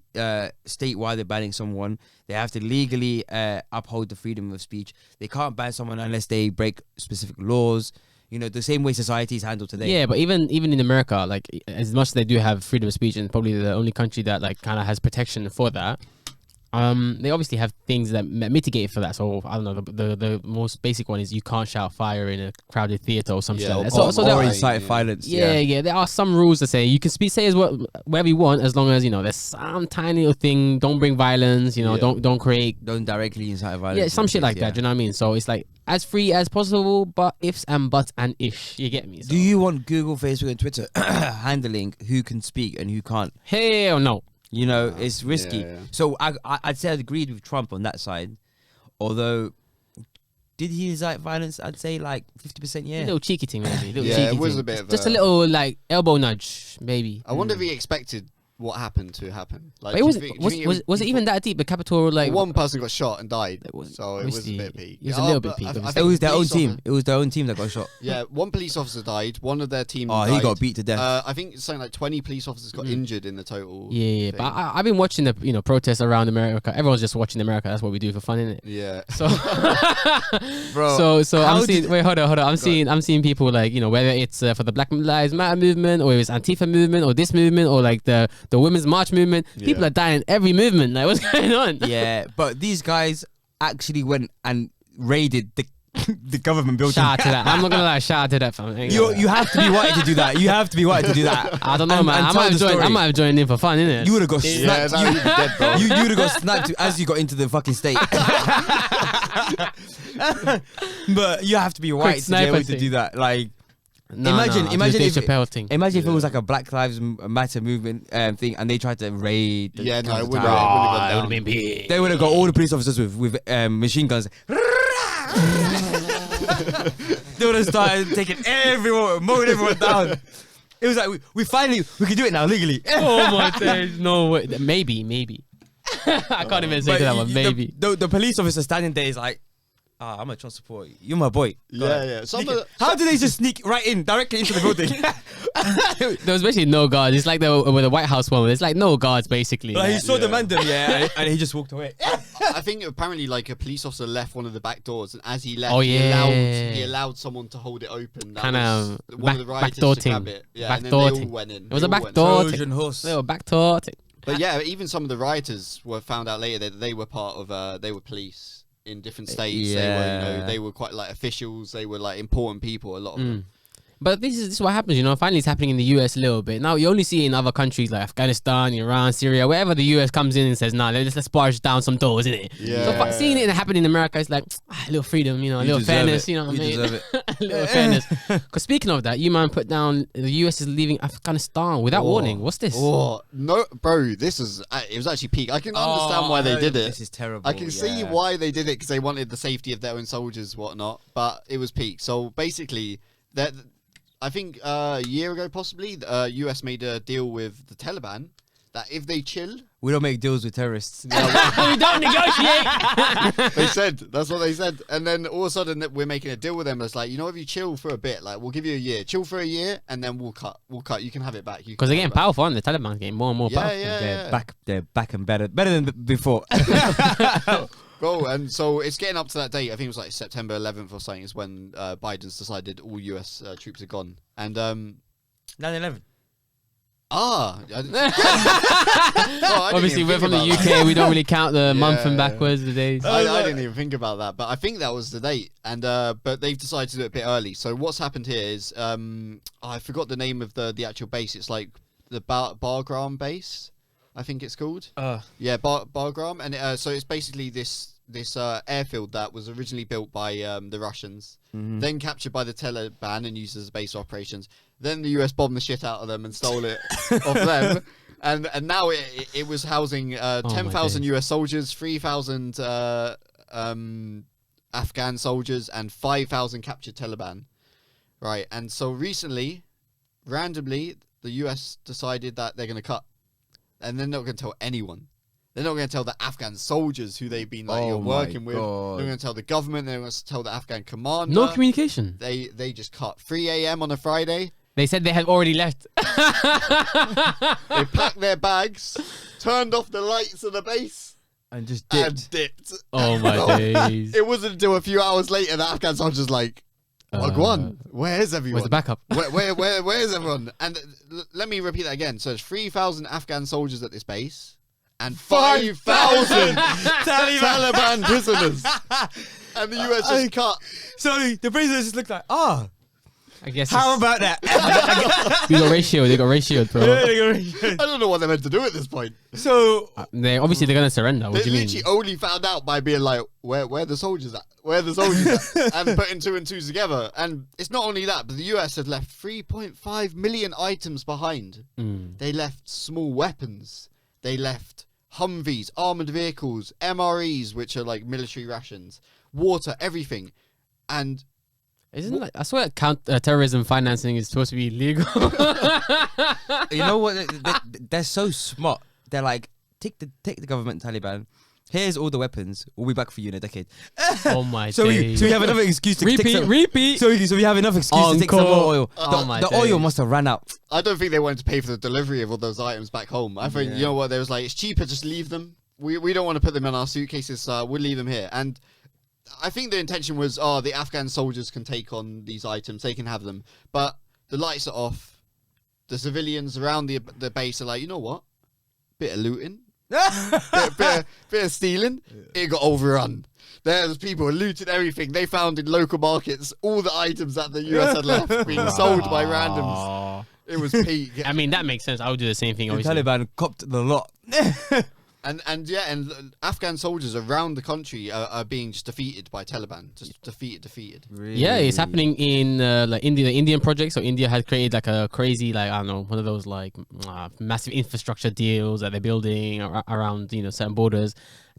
state why they're banning someone. They have to legally uphold the freedom of speech. They can't ban someone unless they break specific laws. The same way society is handled today. Yeah, but even in America, like as much as they do have freedom of speech, and probably the only country that like kind of has protection for that, they obviously have things that mitigate for that. So I don't know. The most basic one is you can't shout fire in a crowded theater or some shit. Like that. So there or are- incite violence. yeah, there are some rules that say you can say whatever you want as long as there's some tiny little thing. Don't bring violence. Yeah. Don't create. Don't directly incite violence. Yeah, some shit like Yeah. that. Do you know what I mean? So it's like as free as possible, but ifs and buts and ish. You get me? So. Do you want Google, Facebook, and Twitter handling who can speak and who can't? Hell no. It's risky. yeah. So I'd say I'd agreed with Trump on that side. Although, did he incite violence? I'd say like 50%. A Yeah. little cheeky thing, maybe. Little Yeah, cheeky it was thing. a bit of Just a- a little like elbow nudge, maybe. I wonder if he expected what happened to happen. Like, But do you was think- do you think was it even that deep? The Capitol, like one person got shot and died, It was- so it was a obviously, bit peak. it was a little bit but peak, I obviously. It think was their own police team. officer- It was their own team that got shot. Yeah, one police officer died. One of their team. Oh, died. he got beat to death. I think it's something like 20 police officers got injured in the total. yeah. But thing. I've been watching the protests around America. Everyone's just watching America. That's what we do for fun, innit? Yeah. So Bro, so how I'm seeing. did- Wait, hold on. I'm seeing people like whether it's for the Black Lives Matter movement or it's Antifa movement or this movement or like the Women's March movement. People Yeah. are dying in every movement. Like what's going on? Yeah, but these guys actually went and raided the the government building. Shout out to that. I'm not gonna lie. Shout out to that, fam. You have to be white to do that. You have to be white to do that. I don't know, And- man. and I tell might the story. have joined in for fun, innit? You would have got Yeah, sniped. now you'd be dead, bro. You would have got sniped as you got into the fucking state. But you have to be white to be sniper able to thing. do that. Like, Imagine Dave if Chappelle thing. Imagine if it was like a Black Lives Matter movement thing, and they tried to raid. The Yeah, no, it tower. would have It would have been big. They would have got all the police officers with machine guns. They would have started taking everyone, mowing everyone down. It was like we finally can do it now legally. Oh my days! No way. Maybe. I can't even say that one. Maybe The police officer standing there is like, I'm a Trump supporter. You're my boy. Yeah. How do they just sneak right in directly into the building? there was basically no guards. It's like with the White House one. It's like no guards basically. Like he saw the man there, and he just walked away. I think apparently like a police officer left one of the back doors, and as he left, he allowed someone to hold it open. That kind of one of the rioters backdoor to thing. grab it. Yeah, and then Backdoor they all thing. went in. It was a backdoor thing. Trojan horse. They were backdoor thing. But yeah, even some of the rioters were found out later that they were part of. They were police in different states. Yeah. They were quite like officials. They were like important people. A lot of them. But this is what happens, finally it's happening in the US a little bit. Now you only see it in other countries like Afghanistan, Iran, Syria, wherever the US comes in and says, nah, let's barge down some doors, innit? Yeah. So seeing it happen in America, it's like, a little freedom, a little fairness, you know what I mean? deserve it. A little fairness. Because speaking of that, you man put down, the US is leaving Afghanistan without warning. What's this? Oh, no, bro, it was actually peak. I can understand why they did it. This is terrible. I can see why they did it because they wanted the safety of their own soldiers, whatnot. But it was peak. So basically, I think a year ago, possibly, the US made a deal with the Taliban that if they chill, we don't make deals with terrorists. We don't negotiate. that's what they said. And then all of a sudden, we're making a deal with them. It's like, if you chill for a bit, like we'll give you a year, chill for a year, and then we'll cut. You can have it back. Because they're getting powerful, aren't they? The Taliban's getting more and more powerful. They're back and better than before. Bro, and so it's getting up to that date. I think it was like September 11th or something is when Biden's decided all US troops are gone. And 9/11. Obviously, we're from the UK. We don't really count the month and backwards the days. I didn't even think about that, but I think that was the date. And but they've decided to do it a bit early. So what's happened here is I forgot the name of the actual base. It's like the Bagram base, I think it's called. Bagram, and so it's basically this airfield that was originally built by the Russians, then captured by the Taliban and used as a base of operations. Then the US bombed the shit out of them and stole it off them. And now it was housing 10,000 US soldiers, 3,000 Afghan soldiers, and 5,000 captured Taliban. Right, and so recently, randomly, the US decided that they're going to cut. And they're not going to tell anyone. They're not going to tell the Afghan soldiers who they've been working with. They're going to tell the government. They're going to tell the Afghan commander. No communication. They just cut 3 a.m. on a Friday. They said they had already left. They packed their bags, turned off the lights of the base, and just dipped. Oh my days! It wasn't until a few hours later that Afghan soldiers like, Wagwan, where's everyone? Where's the backup? Where's everyone? And let me repeat that again. So there's 3,000 Afghan soldiers at this base and 5,000 Taliban prisoners. And the US just cut. So the prisoners just looked like, I guess. How about that? They got ratioed, bro. I don't know what they're meant to do at this point. So they're gonna surrender. What do you mean? They literally only found out by being like, where are the soldiers at? Where are the soldiers at? And putting 2 and 2 together. And it's not only that, but the US had left 3.5 million items behind. They left small weapons. They left Humvees, armored vehicles, MREs, which are like military rations, water, everything. And isn't like, I swear terrorism financing is supposed to be illegal. You know what? They're so smart. They're like, take the government, Taliban. Here's all the weapons. We'll be back for you in a decade. Oh my so days. we have another excuse to repeat. So we have enough excuse to take some more oil. The oil must have ran out. I don't think they wanted to pay for the delivery of all those items back home. I think, you know what, they was like, it's cheaper, just leave them. We don't want to put them in our suitcases, so we'll leave them here. And I think the intention was, the Afghan soldiers can take on these items, they can have them. But the lights are off. The civilians around the base are like, you know what? Bit of looting. bit of stealing. It got overrun. There's people who looted everything. They found in local markets all the items that the US had left being sold by randoms. It was peak. I mean, that makes sense. I would do the same thing. The obviously. Taliban copped the lot. And Afghan soldiers around the country are being just defeated by Taliban. Just defeated. Really? Yeah, it's happening in like India, the Indian project. So India had created like a crazy, like, I don't know, one of those like massive infrastructure deals that they're building around, you know, certain borders.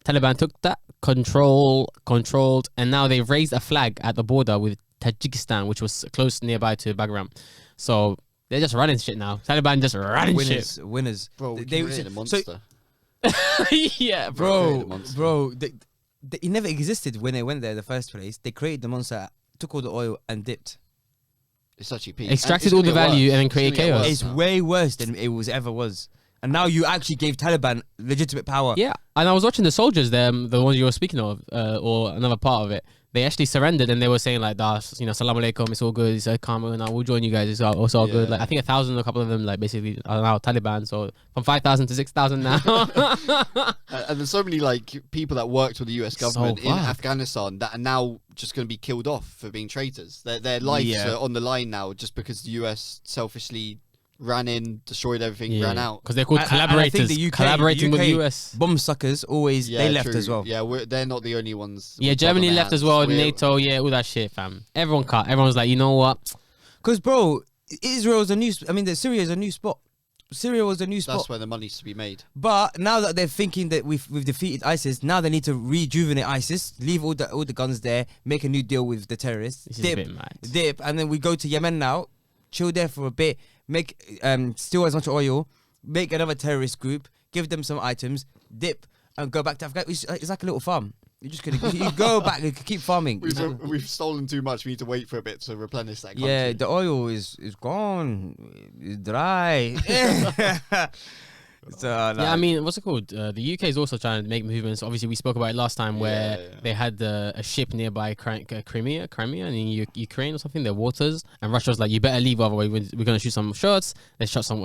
Taliban took that controlled, and now they've raised a flag at the border with Tajikistan, which was close nearby to Bagram. So they're just running shit now. Taliban just running shit. Winners. Bro, they created a monster. Yeah, bro. It never existed when they went there in the first place. They created the monster, took all the oil and dipped. It's such a piece. Extracted all the value and then created chaos. It's way worse than it ever was. And now you actually gave Taliban legitimate power. Yeah, and I was watching the soldiers, the ones you were speaking of, or another part of it. They actually surrendered, and they were saying like, you know, "Salam alaikum, it's all good. It's calm, and we'll join you guys. It's all good." Like I think 1,000, a couple of them, like basically are now Taliban. So from 5,000 to 6,000 now. And there's so many like people that worked with the U.S. government in Afghanistan that are now just going to be killed off for being traitors. Their lives are on the line now just because the U.S. selfishly ran in, destroyed everything, ran out. Because they're called collaborators. Collaborating with the US. Bomb suckers always, they left as well. Yeah, they're not the only ones. Yeah, Germany left as well, NATO, all that shit, fam. Everyone cut. Everyone's like, you know what? Because, bro, Syria is a new spot. Syria was a new spot. That's where the money's to be made. But now that they're thinking that we've defeated ISIS, now they need to rejuvenate ISIS, leave all the guns there, make a new deal with the terrorists, dip, and then we go to Yemen now, chill there for a bit, make steal as much oil, make another terrorist group, give them some items, dip, and go back to Afghanistan. It's like a little farm. You're just gonna you go back and keep farming. We've stolen too much. We need to wait for a bit to replenish that country. Yeah, the oil is gone. It's dry. So, yeah, I mean, what's it called? The UK is also trying to make movements. Obviously, we spoke about it last time where they had a ship nearby Crimea in Ukraine or something, their waters. And Russia was like, you better leave, otherwise we're going to shoot some shots. They shot some,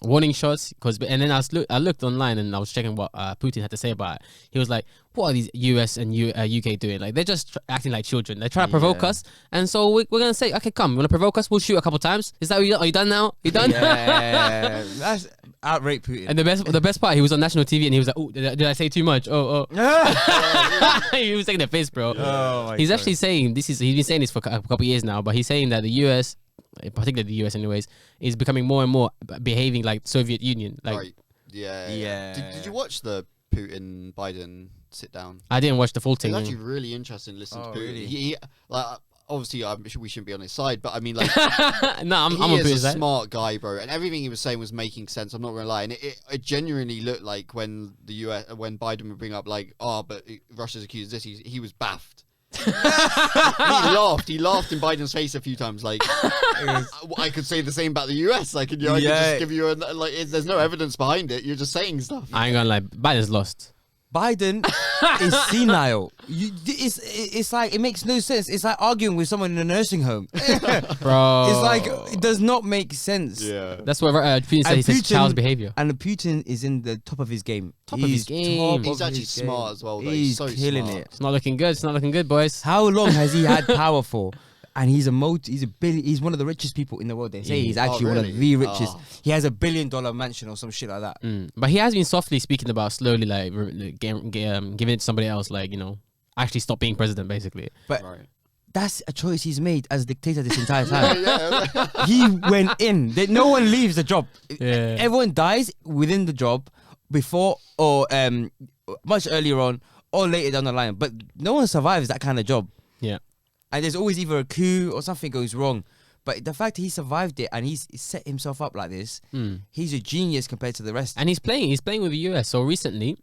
warning shots. And then I looked online and I was checking what Putin had to say about it. He was like, what are these US and UK doing? Like, they're just acting like children. They're trying to provoke us. And so we're going to say, okay, come, you want to provoke us? We'll shoot a couple times. Is that are you done now? You done? Yeah, that's outrate Putin. And the best part, he was on national TV and he was like, oh, did I say too much? Oh. He was taking the piss, bro. He's actually saying, he's been saying this for a couple of years now, but he's saying that the US, particularly the US anyways, is becoming more and more behaving like Soviet Union. Like, right. Yeah. Did you watch the Putin-Biden sit down? I didn't watch the full thing. It's actually really interesting listening to Putin. Really? He like, obviously, we shouldn't be on his side, but I mean, like, no, I'm on Putin's a side. smart guy, bro, and everything he was saying was making sense. I'm not gonna lie, and it genuinely looked like when Biden would bring up like, but Russia's accused of this, he was baffed. He laughed in Biden's face a few times. Like, I could say the same about the US. Like, I could just give you there's no evidence behind it. You're just saying stuff. I ain't gonna lie, Biden's lost. Biden is senile. It's like, it makes no sense. It's like arguing with someone in a nursing home. Bro. It's like, it does not make sense. Yeah. That's what Putin said. He says child's behavior. And Putin is in the top of his game. He's actually smart as well, though. He's so killing smart. it. It's not looking good, boys. How long has he had power for? And he's one of the richest people in the world. They say he's actually one of the richest. He has $1 billion mansion or some shit like that. But he has been softly speaking about slowly, like, giving it to somebody else, like, you know, actually stop being president, basically. But that's a choice he's made as dictator this entire time. He went in. No one leaves the job. Yeah. Everyone dies within the job before or much earlier on or later down the line. But no one survives that kind of job. Yeah. And there's always either a coup or something goes wrong. But the fact that he survived it and he's set himself up like this, he's a genius compared to the rest. And he's playing with the US. So recently,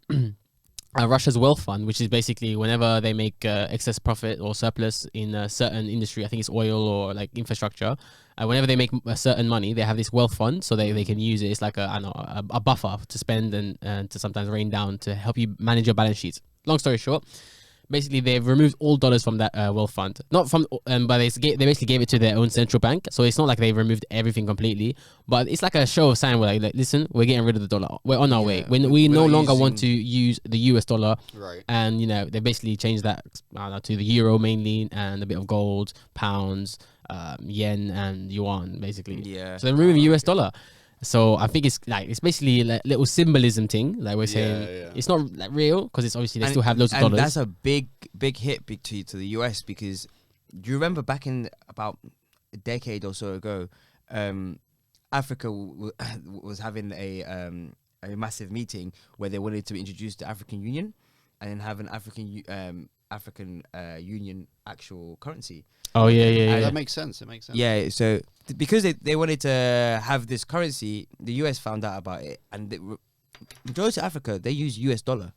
Russia's wealth fund, which is basically whenever they make excess profit or surplus in a certain industry, I think it's oil or like infrastructure, whenever they make a certain money, they have this wealth fund so they can use it. It's like a buffer to spend and to sometimes rain down to help you manage your balance sheets. Long story short, basically they've removed all dollars from that wealth fund, not from but they basically gave it to their own central bank. So it's not like they've removed everything completely, but it's like a show of sign where like listen, we're getting rid of the dollar, we're on our way, when we no longer want to use the US dollar, right? And you know, they basically changed that to the euro mainly and a bit of gold, pounds, yen and yuan basically. Yeah. So they're removing US dollar. So I think it's basically like little symbolism thing. Like we're saying, it's not like real because it's obviously they still have loads of dollars. And that's a big hit to the US, because do you remember back in about a decade or so ago, Africa was having a massive meeting where they wanted to introduce the African Union and then have an African Union actual currency. Oh yeah. That makes sense. It makes sense. Yeah, so because they wanted to have this currency, the US found out about it, and majority of Africa, they use US dollar.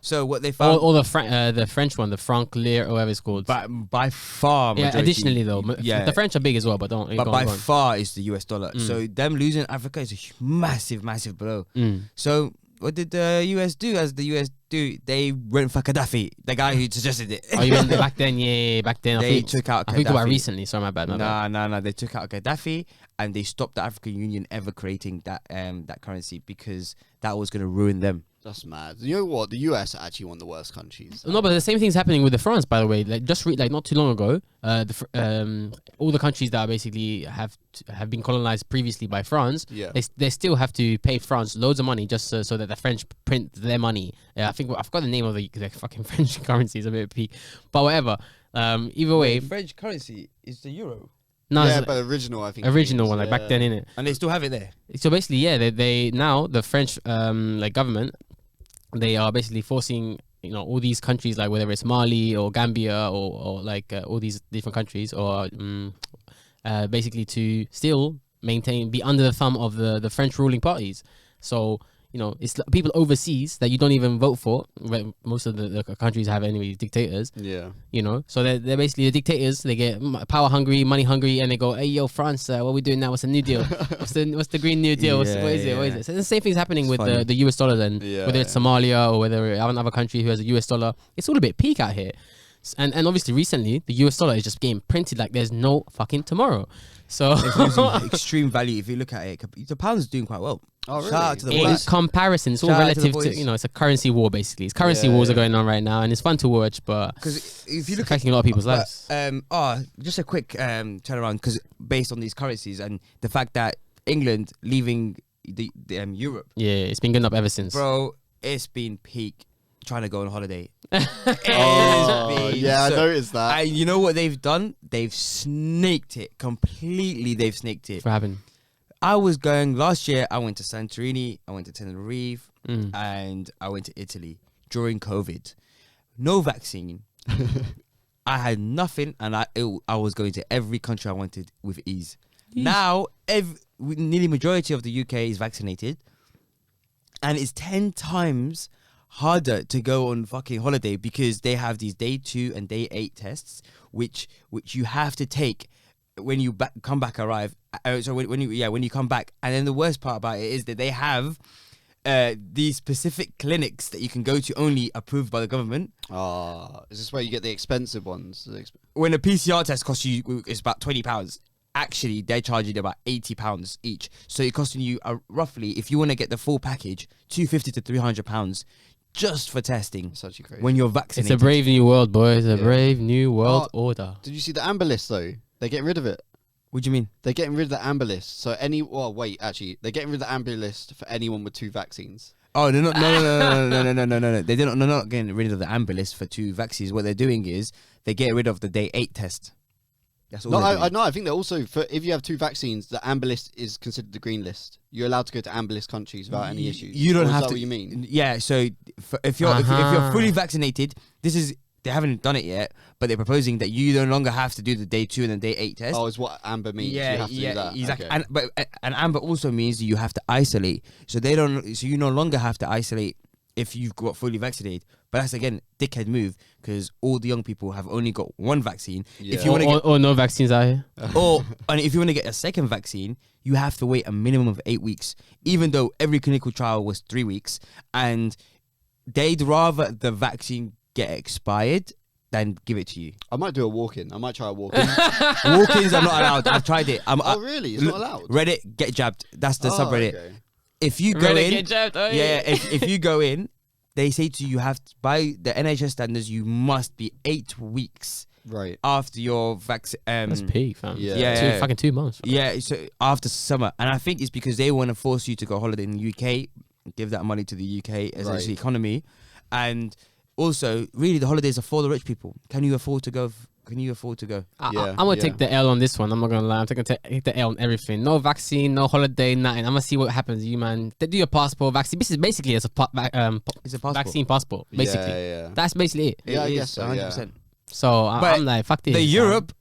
So what they found, or the French one, the franc lire, or whatever it's called. But by far, yeah. Additionally, though, the French are big as well, but don't. But by far, it's the US dollar. So them losing Africa is a massive blow. So what did the US do? As the US do, they went for Gaddafi, the guy who suggested it. Oh, you meant back then? Yeah, back then. They took out Gaddafi. I think about recently. Sorry, my bad. Nah. They took out Gaddafi and they stopped the African Union ever creating that currency, because that was going to ruin them. That's mad. You know what? The US are actually one of the worst countries. No, but the same thing's happening with the France, by the way. Like not too long ago, all the countries that basically have been colonized previously by France, they still have to pay France loads of money just so that the French print their money. I think I forgot the name of the fucking French currency. Is a bit peak, but whatever. Either way, French currency is the euro. No, yeah, but original, I think. Original one, like back then, innit? And they still have it there. So basically, yeah, they now the French like government, they are basically forcing all these countries, like whether it's Mali or Gambia or like all these different countries, or basically to still be under the thumb of the French ruling parties. So it's people overseas that you don't even vote for. Most of the countries have anyway dictators. Yeah. So they're basically the dictators. They get power hungry, money hungry, and they go, "Hey, yo, France, what are we doing now? What's the New Deal? What's the Green New Deal? What is it? What is it?" So the same thing's happening with the US dollar then. Whether it's Somalia or whether another country who has a US dollar, it's all a bit peak out here. And obviously recently the US dollar is just getting printed like there's no fucking tomorrow. So it's losing extreme value. If you look at it, the pound's doing quite well. Oh, really? Shout out to the in boys. comparison, it's all relative to it's a currency war basically. It's currency wars are going on right now, and it's fun to watch, but because if you look affecting a lot of people's lives. Just a quick turnaround, because based on these currencies and the fact that England leaving the Europe, it's been going up ever since, bro. It's been peak. Trying to go on holiday. I noticed that. And you know what they've done? They've snaked it completely. They've snaked it. What happened? I was going last year. I went to Santorini. I went to Tenerife, and I went to Italy during COVID. No vaccine. I had nothing, and I was going to every country I wanted with ease. Yeesh. Now, nearly majority of the UK is vaccinated, and it's 10 times harder to go on fucking holiday because they have these day 2 and day 8 tests, which you have to take when you arrive. So when you come back, and then the worst part about it is that they have these specific clinics that you can go to, only approved by the government. Is this where you get the expensive ones? When a PCR test costs you, it's about £20. Actually, they're charging about £80 each. So it's costing you roughly, if you want to get the full package, £250 to £300 just for testing. Such a crazy. When you're vaccinated. It's a brave new world, boys. A brave new world order. Did you see the Amber List though? They're getting rid of it. What do you mean? They're getting rid of the Amber List. So they're getting rid of the Amber List for anyone with 2 vaccines. Oh, they're not. No. They're not getting rid of the Amber List for 2 vaccines. What they're doing is they get rid of the day 8 test. That's all. I think they're also, if you have 2 vaccines, the Amber List is considered the green list. You're allowed to go to Amber List countries without any issues. You don't have to. Is that what you mean? Yeah. So if you're fully vaccinated, they haven't done it yet, but they're proposing that you no longer have to do the day 2 and the day 8 test. Oh, is what Amber means. Yeah, you have to do that. Exactly. Okay. And Amber also means you have to isolate. So you no longer have to isolate if you've got fully vaccinated. But that's again dickhead move, because all the young people have only got 1 vaccine. Yeah. If you want to or no vaccines out here. And if you want to get a second vaccine, you have to wait a minimum of 8 weeks, even though every clinical trial was 3 weeks, and they'd rather the vaccine get expired than give it to you. I might do a walk-in. I might try a walk-in. Walk-ins are not allowed. I've tried it. Really? It's not allowed? Reddit, get jabbed. That's the subreddit. Okay. If you go Reddit, in, get jabbed. if you go in, they say to you, by the NHS standards, you must be 8 weeks Right. after your vaccine. That's peak, fam. Yeah. Fucking 2 months. Fam. Yeah, so after summer, and I think it's because they want to force you to go holiday in the UK, give that money to the UK as the economy, and also really the holidays are for the rich people. Can you afford to go? I'm gonna take the L on this one. I'm not gonna lie. I'm taking take the L on everything. No vaccine, no holiday, nothing. I'm gonna see what happens. You man, they do your passport vaccine. This is basically it's a passport. Vaccine passport. Basically, That's basically it. Yeah, I guess so. 100%. So I'm like, fuck this. Europe,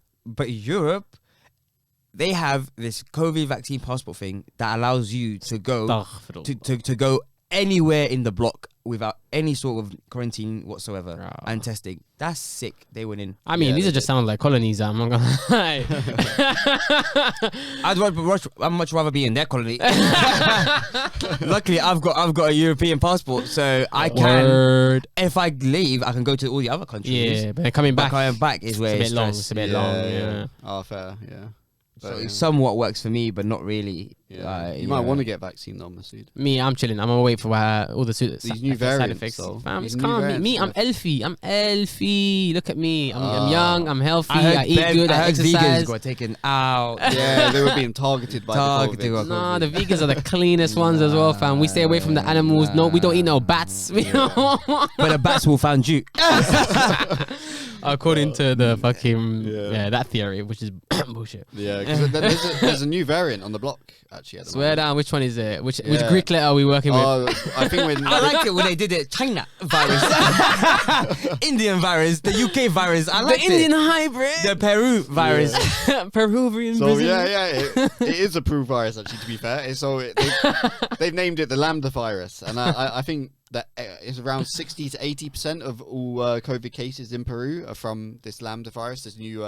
they have this COVID vaccine passport thing that allows you to go to go anywhere in the block without any sort of quarantine whatsoever and testing. That's sick. They went in. I mean, these are just sound like colonies. I'm not gonna lie. I'd much rather be in their colony. Luckily, I've got a European passport, so I can. If I leave, I can go to all the other countries. Yeah, but coming back is where it's a bit long. Yeah. Oh, fair. Yeah. So it somewhat works for me, but not really. Yeah. You might want to get vaccine though, Masood. Me, I'm chilling. I'm gonna wait for all the these new variants. Side effects. So. Fam, it's calm. Me, I'm healthy. Look at me. I'm young. I'm healthy. I eat good. I exercise. Vegans got taken out. Yeah, they were being targeted by the COVID. No, the vegans are the cleanest ones as well, fam. We stay away from the animals. No, we don't eat no bats. But the bats will find you. According to the fucking that theory, which is bullshit. Yeah, because there's a new variant on the block actually. At the Swear down, which one is it? Which Greek letter are we working with? I think when I liked it when they did it. China virus, Indian virus, the UK virus. I like the Indian hybrid, the Peru virus, Peruvian. So it is a Peru virus actually. To be fair, they've named it the Lambda virus, and I think that it's around 60 to 80% of all COVID cases in Peru are from this Lambda virus, this new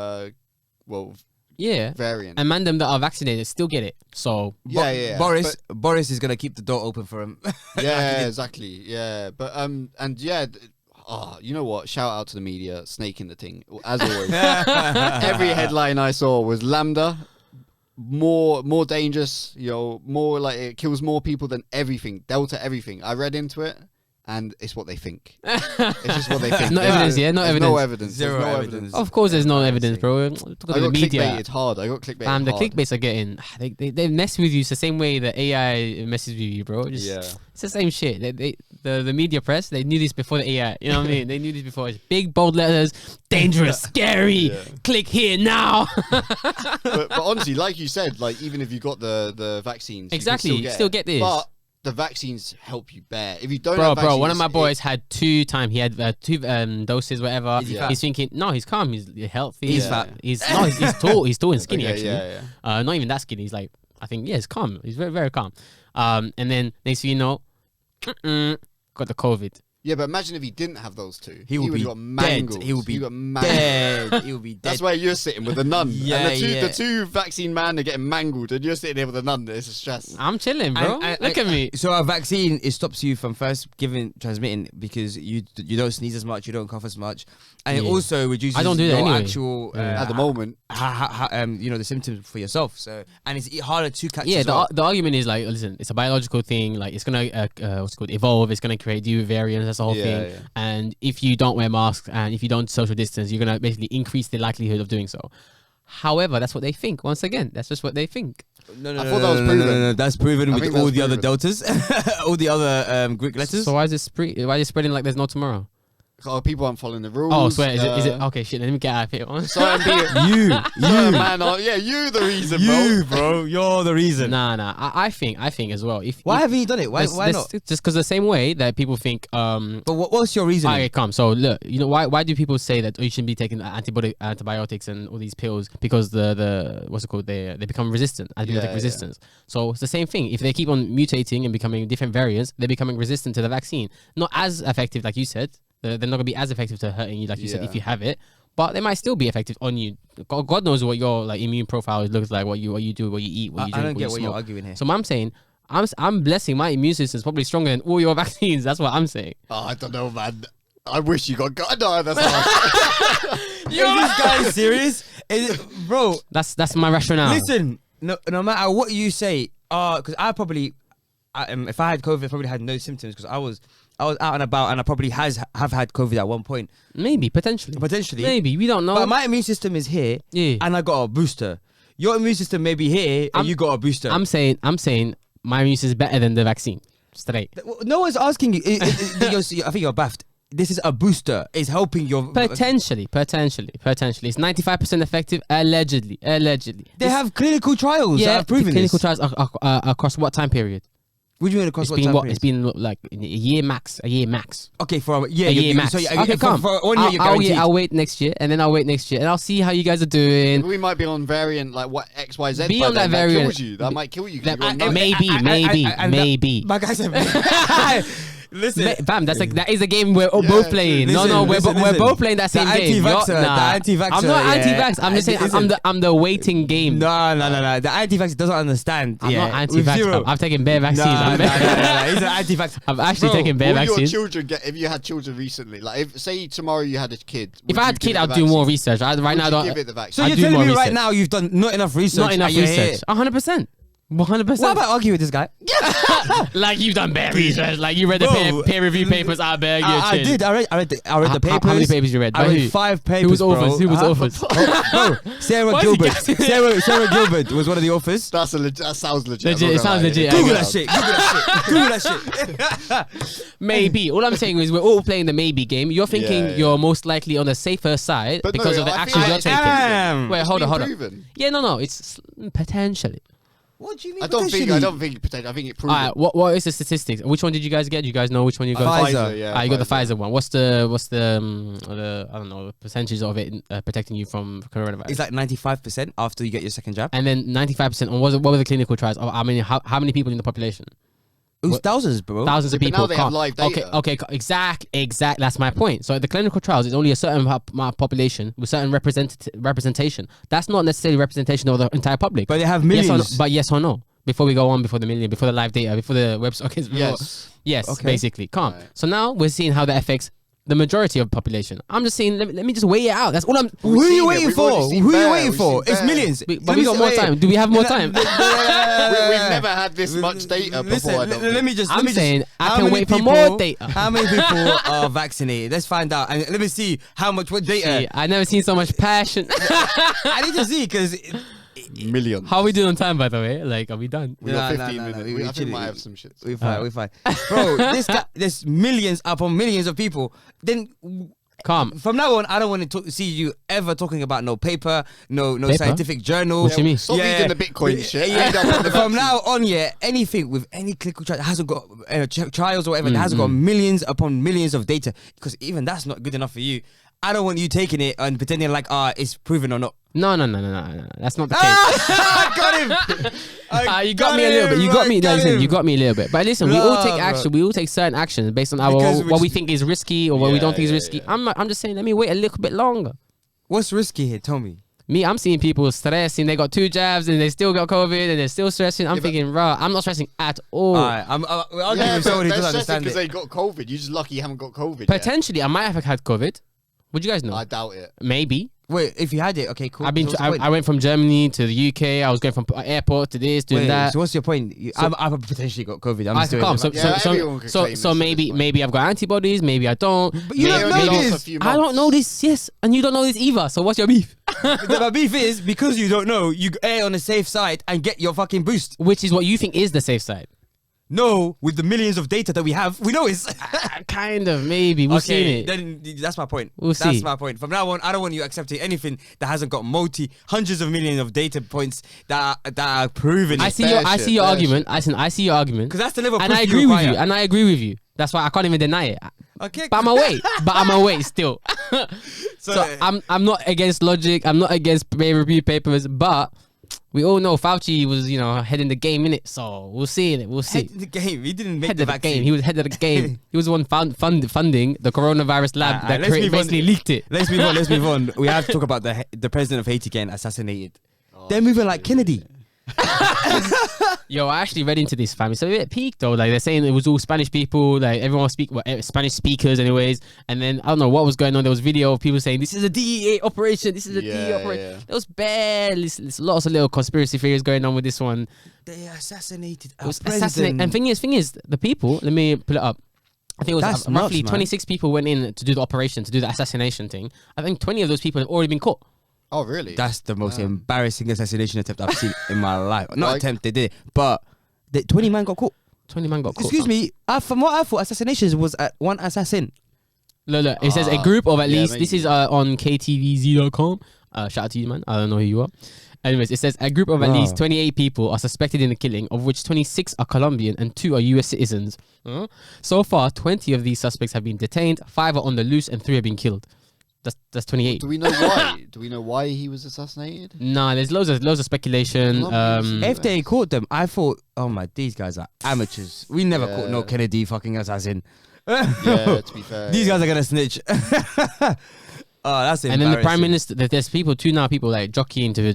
variant. And man, them that are vaccinated still get it. So Boris is gonna keep the door open for him. Yeah, exactly. Yeah, but you know what? Shout out to the media, snaking the thing as always. Every headline I saw was Lambda. More dangerous, more like it kills more people than everything. Delta, everything. I read into it. And it's what they think. It's just what they think. No evidence, no evidence. No evidence. Zero evidence. Of course, there's no evidence, bro. I got clickbaited hard. Fam, the clickbaits are getting. They mess with you. It's the same way the AI messes with you, bro. It's the same shit. The media press, they knew this before the AI. You know what I mean? They knew this before. It's big bold letters, dangerous, scary. Click here now. but honestly, like you said, like even if you got the vaccines, exactly, you still get this. But the vaccines help you bear. If you don't have vaccines, one of my boys had 2 times. He had 2 doses, whatever. He's thinking, no, he's calm. He's healthy. He's fat. He's tall. He's tall and skinny, actually. Not even that skinny. He's like, I think, he's calm. He's very, very calm. And then next thing you know, got the COVID. Yeah, but imagine if he didn't have those two. He would be got mangled. Dead. He would be dead. He would be dead. That's where you're sitting with the nun. And the two vaccine man are getting mangled, and you're sitting here with the nun. It's a stress. I'm chilling, bro. Look at me. So a vaccine, it stops you from first transmitting because you don't sneeze as much, you don't cough as much, and it also reduces your actual at the moment the symptoms for yourself. So and it's harder to catch. Yeah, the argument is like, listen, it's a biological thing. Like it's gonna evolve. It's gonna create new variants. That's the whole thing. Yeah. And if you don't wear masks and if you don't social distance, you're gonna basically increase the likelihood of doing so. However, that's what they think. Once again, that's just what they think. I thought that was proven. No, that's proven with all the other deltas, all the other Greek letters. So why is it spreading like there's no tomorrow? People aren't following the rules. Oh, swear, is it? Okay, shit, let me get out of here. You, man, you the reason, bro. You're the reason. Nah. I think as well. Why haven't you done it? Why not? Just because the same way that people think. But what's your reason? Okay, come. So look, why do people say that you shouldn't be taking antibiotics and all these pills because the what's it called? They become resistant. Antibiotic resistance. So it's the same thing. If they keep on mutating and becoming different variants, they're becoming resistant to the vaccine. Not as effective, like you said. They're not gonna be as effective to hurting you, like you said, if you have it. But they might still be effective on you. God knows what your immune profile looks like, what you do, what you eat, what you drink. I don't get what you're arguing here. So I'm saying, I'm blessing my immune system is probably stronger than all your vaccines. That's what I'm saying. Oh, I don't know, man. I wish you got God. No, that's not. Is this guy serious? Bro, that's my rationale. Listen, no matter what you say, because I probably, if I had COVID, I probably had no symptoms because I was I was out and about, and I probably have had COVID at one point. Maybe, potentially. Maybe, we don't know. But my immune system is here, and I got a booster. Your immune system may be here, and you got a booster. I'm saying my immune system is better than the vaccine. Straight. No one's asking you. I think you're baffed. This is a booster. It's helping your... Potentially. It's 95% effective, allegedly. They have clinical trials that have proven clinical this. trials across what time period? What do you mean across what time period? It's been like a year max. Okay, for a year. A year max. So okay, come. For 1 year, you're guaranteed. I'll wait next year, and then I'll wait next year, and I'll see how you guys are doing. We might be on variant like what XYZ. Be on that variant. That might kill you. Maybe. My guy said... Listen, Bam, that is a game we're both playing. We're both playing that same game. The anti-vaxxer. I'm not anti-vax. I'm just saying I'm the waiting game. No. The anti-vaxxer doesn't understand. I'm not anti-vax. I've taken bare vaccines. No, he's an anti-vax. I've actually taken bare vaccines. Your children if you had children recently, like if say tomorrow you had a kid. If I had a kid, I'd do more research. Right now, I don't give it the vaccine. So you're telling me right now you've done not enough research. Not enough research. 100%. 100%. What about arguing with this guy? Like you've done bare research. Like you read the peer review papers. I beg you. I did. I read the papers. How many papers you read? I read 5 papers. Who was authors? Bro, Sarah Gilbert. Sarah Gilbert was one of the authors. That sounds legit. It sounds legit. Google that shit. Maybe. All I'm saying is we're all playing the maybe game. You're thinking you're most likely on the safer side because of the actions you're taking. Wait, hold on. Yeah, no. It's potentially. What do you mean? I don't think potentially. I think it proven. Alright, what is the statistics? Which one did you guys get? Do you guys know which one you got? Pfizer. You got the Pfizer one. What's the I don't know, the percentage of it protecting you from coronavirus? It's like 95% after you get your second jab. And then 95% on what were the clinical trials? How many people in the population? It was thousands, bro. Thousands of people. Now they have live data. Okay, exact. That's my point. So the clinical trials is only a certain population with certain representation. That's not necessarily representation of the entire public. But they have millions. Yes or no? Before we go on, before the million, before the live data, before the website. Okay, yes. Okay. Basically. Calm. Right. So now we're seeing how that affects the majority of the population. I'm just saying, let me just weigh it out. That's all I'm... Who are you waiting for? It's millions. But we got more time. Do we have more time? We've never had this much data before. I'm saying I can wait for more data. How many people are vaccinated? Let's find out. And let me see what data. I've never seen so much passion. I need to see because... Millions. How are we doing on time, by the way? Like, are we done? We got 15 minutes. I think we might have some shit. We're fine. Bro, there's millions upon millions of people. Then... Calm. From now on, I don't want to see you ever talking about no paper, no scientific journal. What do you mean? Stop reading the Bitcoin shit. From now on, anything with any clinical trial that hasn't got trials or whatever, that hasn't got millions upon millions of data, because even that's not good enough for you. I don't want you taking it and pretending like it's proven or not. No. That's not the case. I got him. You got me a little bit. You got me a little bit. But listen, we all take action. We all take certain actions based on what we think is risky or what we don't think is risky. Yeah. I'm just saying, let me wait a little bit longer. What's risky here? Tell me. Me, I'm seeing people stressing. They got 2 jabs and they still got COVID and they're still stressing. I'm thinking, raw. I'm not stressing at all. I'll give you someone who doesn't understand it. Because they got COVID. You're just lucky you haven't got COVID. Potentially, I might have had COVID. Would you guys know? I doubt it. Maybe. Wait, if you had it, okay, cool. I went from Germany to the UK. I was going from airport to this, to that. So what's your point? I've potentially got COVID. I'm just doing So maybe I've got antibodies. Maybe I don't. But you don't know this. I don't know this. Yes, and you don't know this either. So what's your beef? My beef is because you don't know. You err on the safe side and get your fucking boost, which is what you think is the safe side. No, with the millions of data that we have, we know it's kind of maybe. We'll see it. Then that's my point. That's my point. From now on, I don't want you accepting anything that hasn't got hundreds of millions of data points that are proven. I see your argument. I see your argument. Because that's the level of proof and I agree with you. That's why I can't even deny it. Okay, but I'm away still. So I'm not against logic. I'm not against peer review papers, but. We all know Fauci was, heading the game in it, so we'll see it. We'll see. Head the game. He didn't make the vaccine. He was head of the game. He was the one funding the coronavirus lab that basically leaked it. Let's move on. We have to talk about the president of Haiti getting assassinated. They're moving like Kennedy. Yo, I actually read into this, family. So it peaked though. Like they're saying it was all Spanish people. Like everyone Spanish speakers, anyways. And then I don't know what was going on. There was video of people saying this is a DEA operation. This is a DEA operation. Yeah. There was there's lots of little conspiracy theories going on with this one. They assassinated. It was assassinated. And thing is, the people. Let me pull it up. I think it was That's roughly nuts, man. 26 people went in to do the operation, to do the assassination thing. I think 20 of those people have already been caught. Oh, really? That's the most embarrassing assassination attempt I've seen in my life. Not Like- attempt, they did it, but the 20 man got caught. 20 man got caught. Excuse me, from what I thought, assassinations was one assassin. Look, it says a group of at yeah, least, this maybe. is on ktvz.com. Shout out to you, man. I don't know who you are. Anyways, it says a group of at least 28 people are suspected in the killing, of which 26 are Colombian and 2 are US citizens. So far, 20 of these suspects have been detained, 5 are on the loose, and 3 have been killed. That's 28. Do we know why? Do we know why he was assassinated? Nah, there's loads of speculation. If they caught them, I thought, oh my, these guys are amateurs. We never caught no Kennedy fucking assassin. Yeah, to be fair. These guys are gonna snitch. Oh, that's and embarrassing. then the prime minister, there's people like jockeying to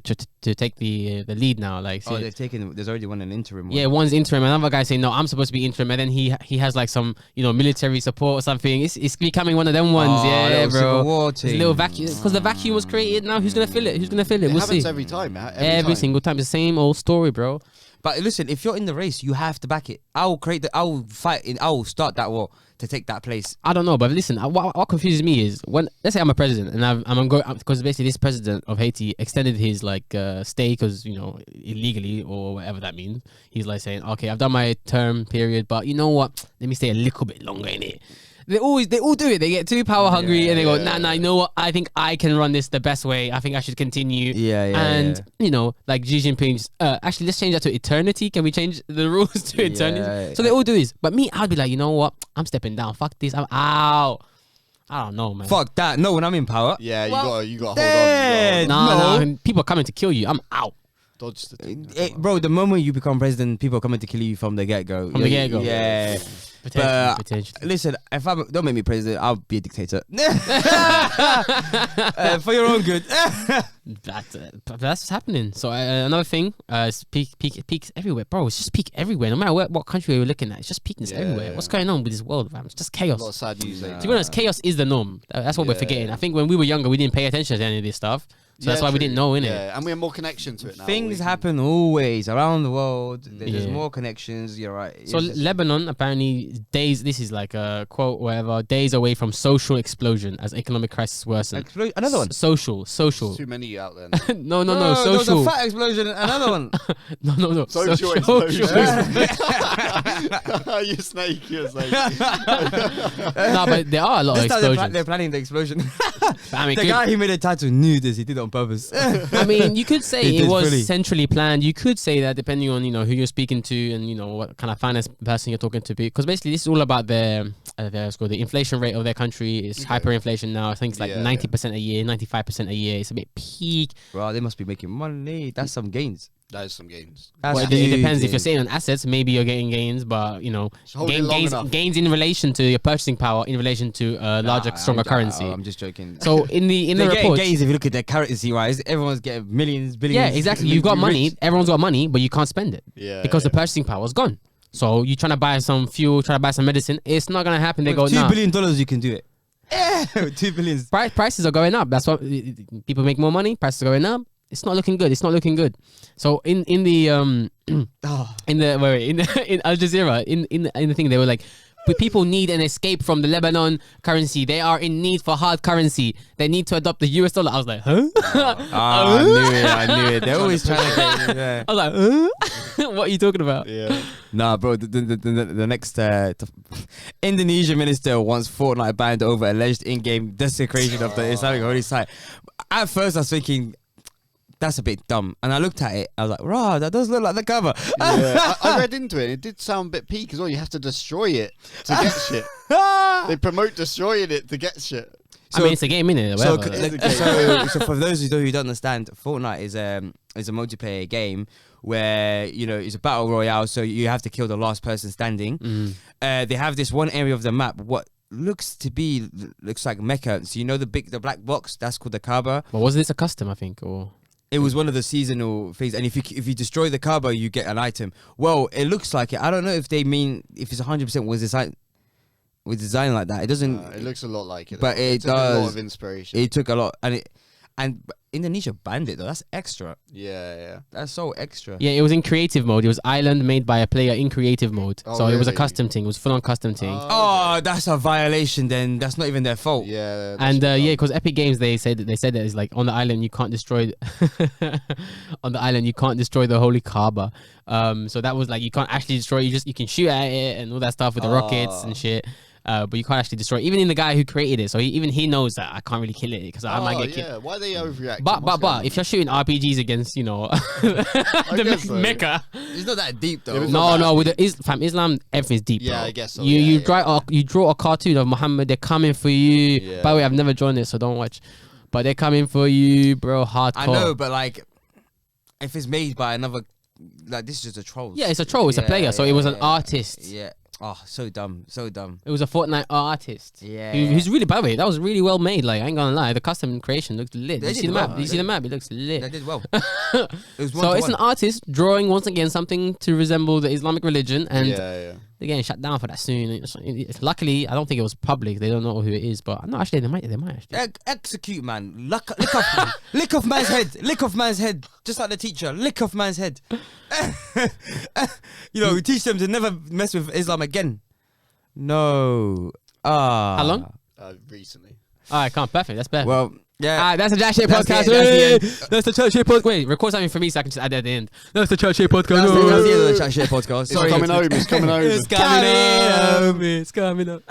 take the lead now. Like, Oh, they've taken. There's already one an interim. yeah, one's interim. Another guy saying no, I'm supposed to be interim, and then he has like some military support or something. It's becoming one of them ones. Yeah, little bro. Civil War It's a thing. little vacuum because the vacuum was created. Now who's gonna fill it? Who's gonna fill it? It We'll happens see. every time. Every single time, it's the same old story, bro. But listen, if you're in the race, you have to back it. I'll fight. I'll start that war to take that place. I don't know, but listen, what confuses me is when, let's say I'm a president and I'm going, because basically this president of Haiti extended his stay because illegally or whatever that means. He's like saying, okay, I've done my term period, but you know what? Let me stay a little bit longer in it. They all do it. They get too power hungry and they go, nah, you know what? I think I can run this the best way. I think I should continue. And like Xi Jinping's, actually let's change that to eternity. Can we change the rules to eternity? So they all do this. But me, I'd be like, you know what? I'm stepping down. Fuck this. I'm out. I don't know, man. Fuck that. No, when I'm in power. Yeah, you got to hold dead. on. Nah, people are coming to kill you. I'm out. Dodge the thing. Bro, the moment you become president, people are coming to kill you from the get-go. From the get-go. Yeah. Potentially. Listen, don't make me president, I'll be a dictator. For your own good. That's what's happening. So another thing, peaks everywhere, bro. It's just peak everywhere. No matter what country we're looking at, it's just peakness everywhere. What's going on with this world, fam? It's just chaos. A lot of sad news. To be honest, chaos is the norm. That's what we're forgetting. I think when we were younger, we didn't pay attention to any of this stuff. So that's why we didn't know, innit? Yeah, and we have more connection to it now. Things happen always around the world. There's more connections. You're right. So Lebanon apparently this is like a quote, whatever, days away from social explosion as economic crisis worsens. Another one. Social. Too many out there. No, There was social. a fat explosion. Another one. No. Social explosion. You snake. No, but there are a lot of This time explosions. they're planning the explosion. I mean, The guy who made the title knew this. He did it on purpose. I mean, you could say He it did was fully. centrally planned. You could say that depending on who you're speaking to and what kind of finance person you're talking to. Because basically, this is all about the inflation rate of their country. It's hyperinflation now. I think it's like 90% a year, 95% a year. It's a bit peak. Bro, they must be making money. That's some gains. That is some gains. Well, it depends. If you're sitting on assets, maybe you're getting gains, but hold it long enough. gains in relation to your purchasing power, in relation to a larger, stronger currency. I'm just joking. So in the They're getting report, gains if you look at their currency wise. Everyone's getting millions, billions. yeah, exactly. You've got You're money. rich. Everyone's got money, but you can't spend it because the purchasing power is gone. So you're trying to buy some fuel, trying to buy some medicine. It's not gonna happen. They go, With nah. $2 billion, you can do it. Yeah, $2 billion. Prices are going up. That's what people make more money. Prices are going up. It's not looking good. It's not looking good. So in Al Jazeera in the thing they were like, people need an escape from the Lebanon currency. They are in need for hard currency. They need to adopt the US dollar. I was like, huh? I knew it. They're always trying to get. I was like, huh? What are you talking about? Yeah. Nah, bro. The next Indonesian Minister wants Fortnite banned over alleged in-game desecration of the Islamic holy site. At first, I was thinking, that's a bit dumb. And I looked at it. I was like, rah, that does look like the cover. Yeah. I read into it. It did sound a bit peak as well. You have to destroy it to get shit. They promote destroying it to get shit. I mean, it's a game, innit? So for those who don't understand, Fortnite is a multiplayer game where it's a battle royale. So you have to kill the last person standing. They have this one area of the map. What looks like Mecca. So the black box that's called the Kaaba. But wasn't this a custom? I think, or it was one of the seasonal things. And if you destroy the Kaaba, you get an item. Well, it looks like it. I don't know if they mean if it's 100% was designed like that. It doesn't. It looks a lot like it. But it took a lot does. of inspiration. It took a lot, and And Indonesia banned it though. That's extra. Yeah. That's so extra. Yeah, it was in creative mode. It was island made by a player in creative mode. Oh, So it was a really? custom thing. It was full on custom thing. Oh, that's a violation. Then that's not even their fault. Yeah. And because Epic Games they said that it's like on the island you can't destroy on the island you can't destroy the holy Kaaba. So that was like you can't actually destroy. You can shoot at it and all that stuff with the rockets and shit. But you can't actually destroy it. Even in the guy who created it. So he knows that I can't really kill it because I might get killed. Yeah, why are they overreacting? But if you're shooting RPGs against the Mecca, It's not that deep though. no, with the Islam, everything's deep. Yeah, bro. I guess so. You draw a cartoon of Muhammad. They're coming for you. Yeah. By the way, I've never joined it, so don't watch. But they're coming for you, bro. Hardcore. I know, but like, if it's made by another, like this is just a troll. Yeah, it's a troll. It's a player. So it was an artist. Yeah. Oh, so dumb. So dumb. It was a Fortnite artist. Yeah. Who's really, by the way, that was really well made. Like, I ain't gonna lie, the custom creation looked lit. They Did you see did the map? well. Did you see the map? It looks lit. They did well. It was So it's an artist drawing once again something to resemble the Islamic religion, and Yeah. they're getting shut down for that soon. Luckily, I don't think it was public. They don't know who it is, but no, actually, they might actually. Execute, man. Lick off man's head. Lick off man's head. Just like the teacher. Lick off man's head. We teach them to never mess with Islam again. No. How long? Recently. All right, can't. Perfect. That's perfect. Well, yeah. All right, that's the Chat Shit That's podcast. it, that's the That's the Chat Shit podcast. Wait, record something for me so I can just add it at the end. That's the Chat Shit podcast. That's the end of the Chat Shit podcast. It's coming home. It's coming home. It's coming home.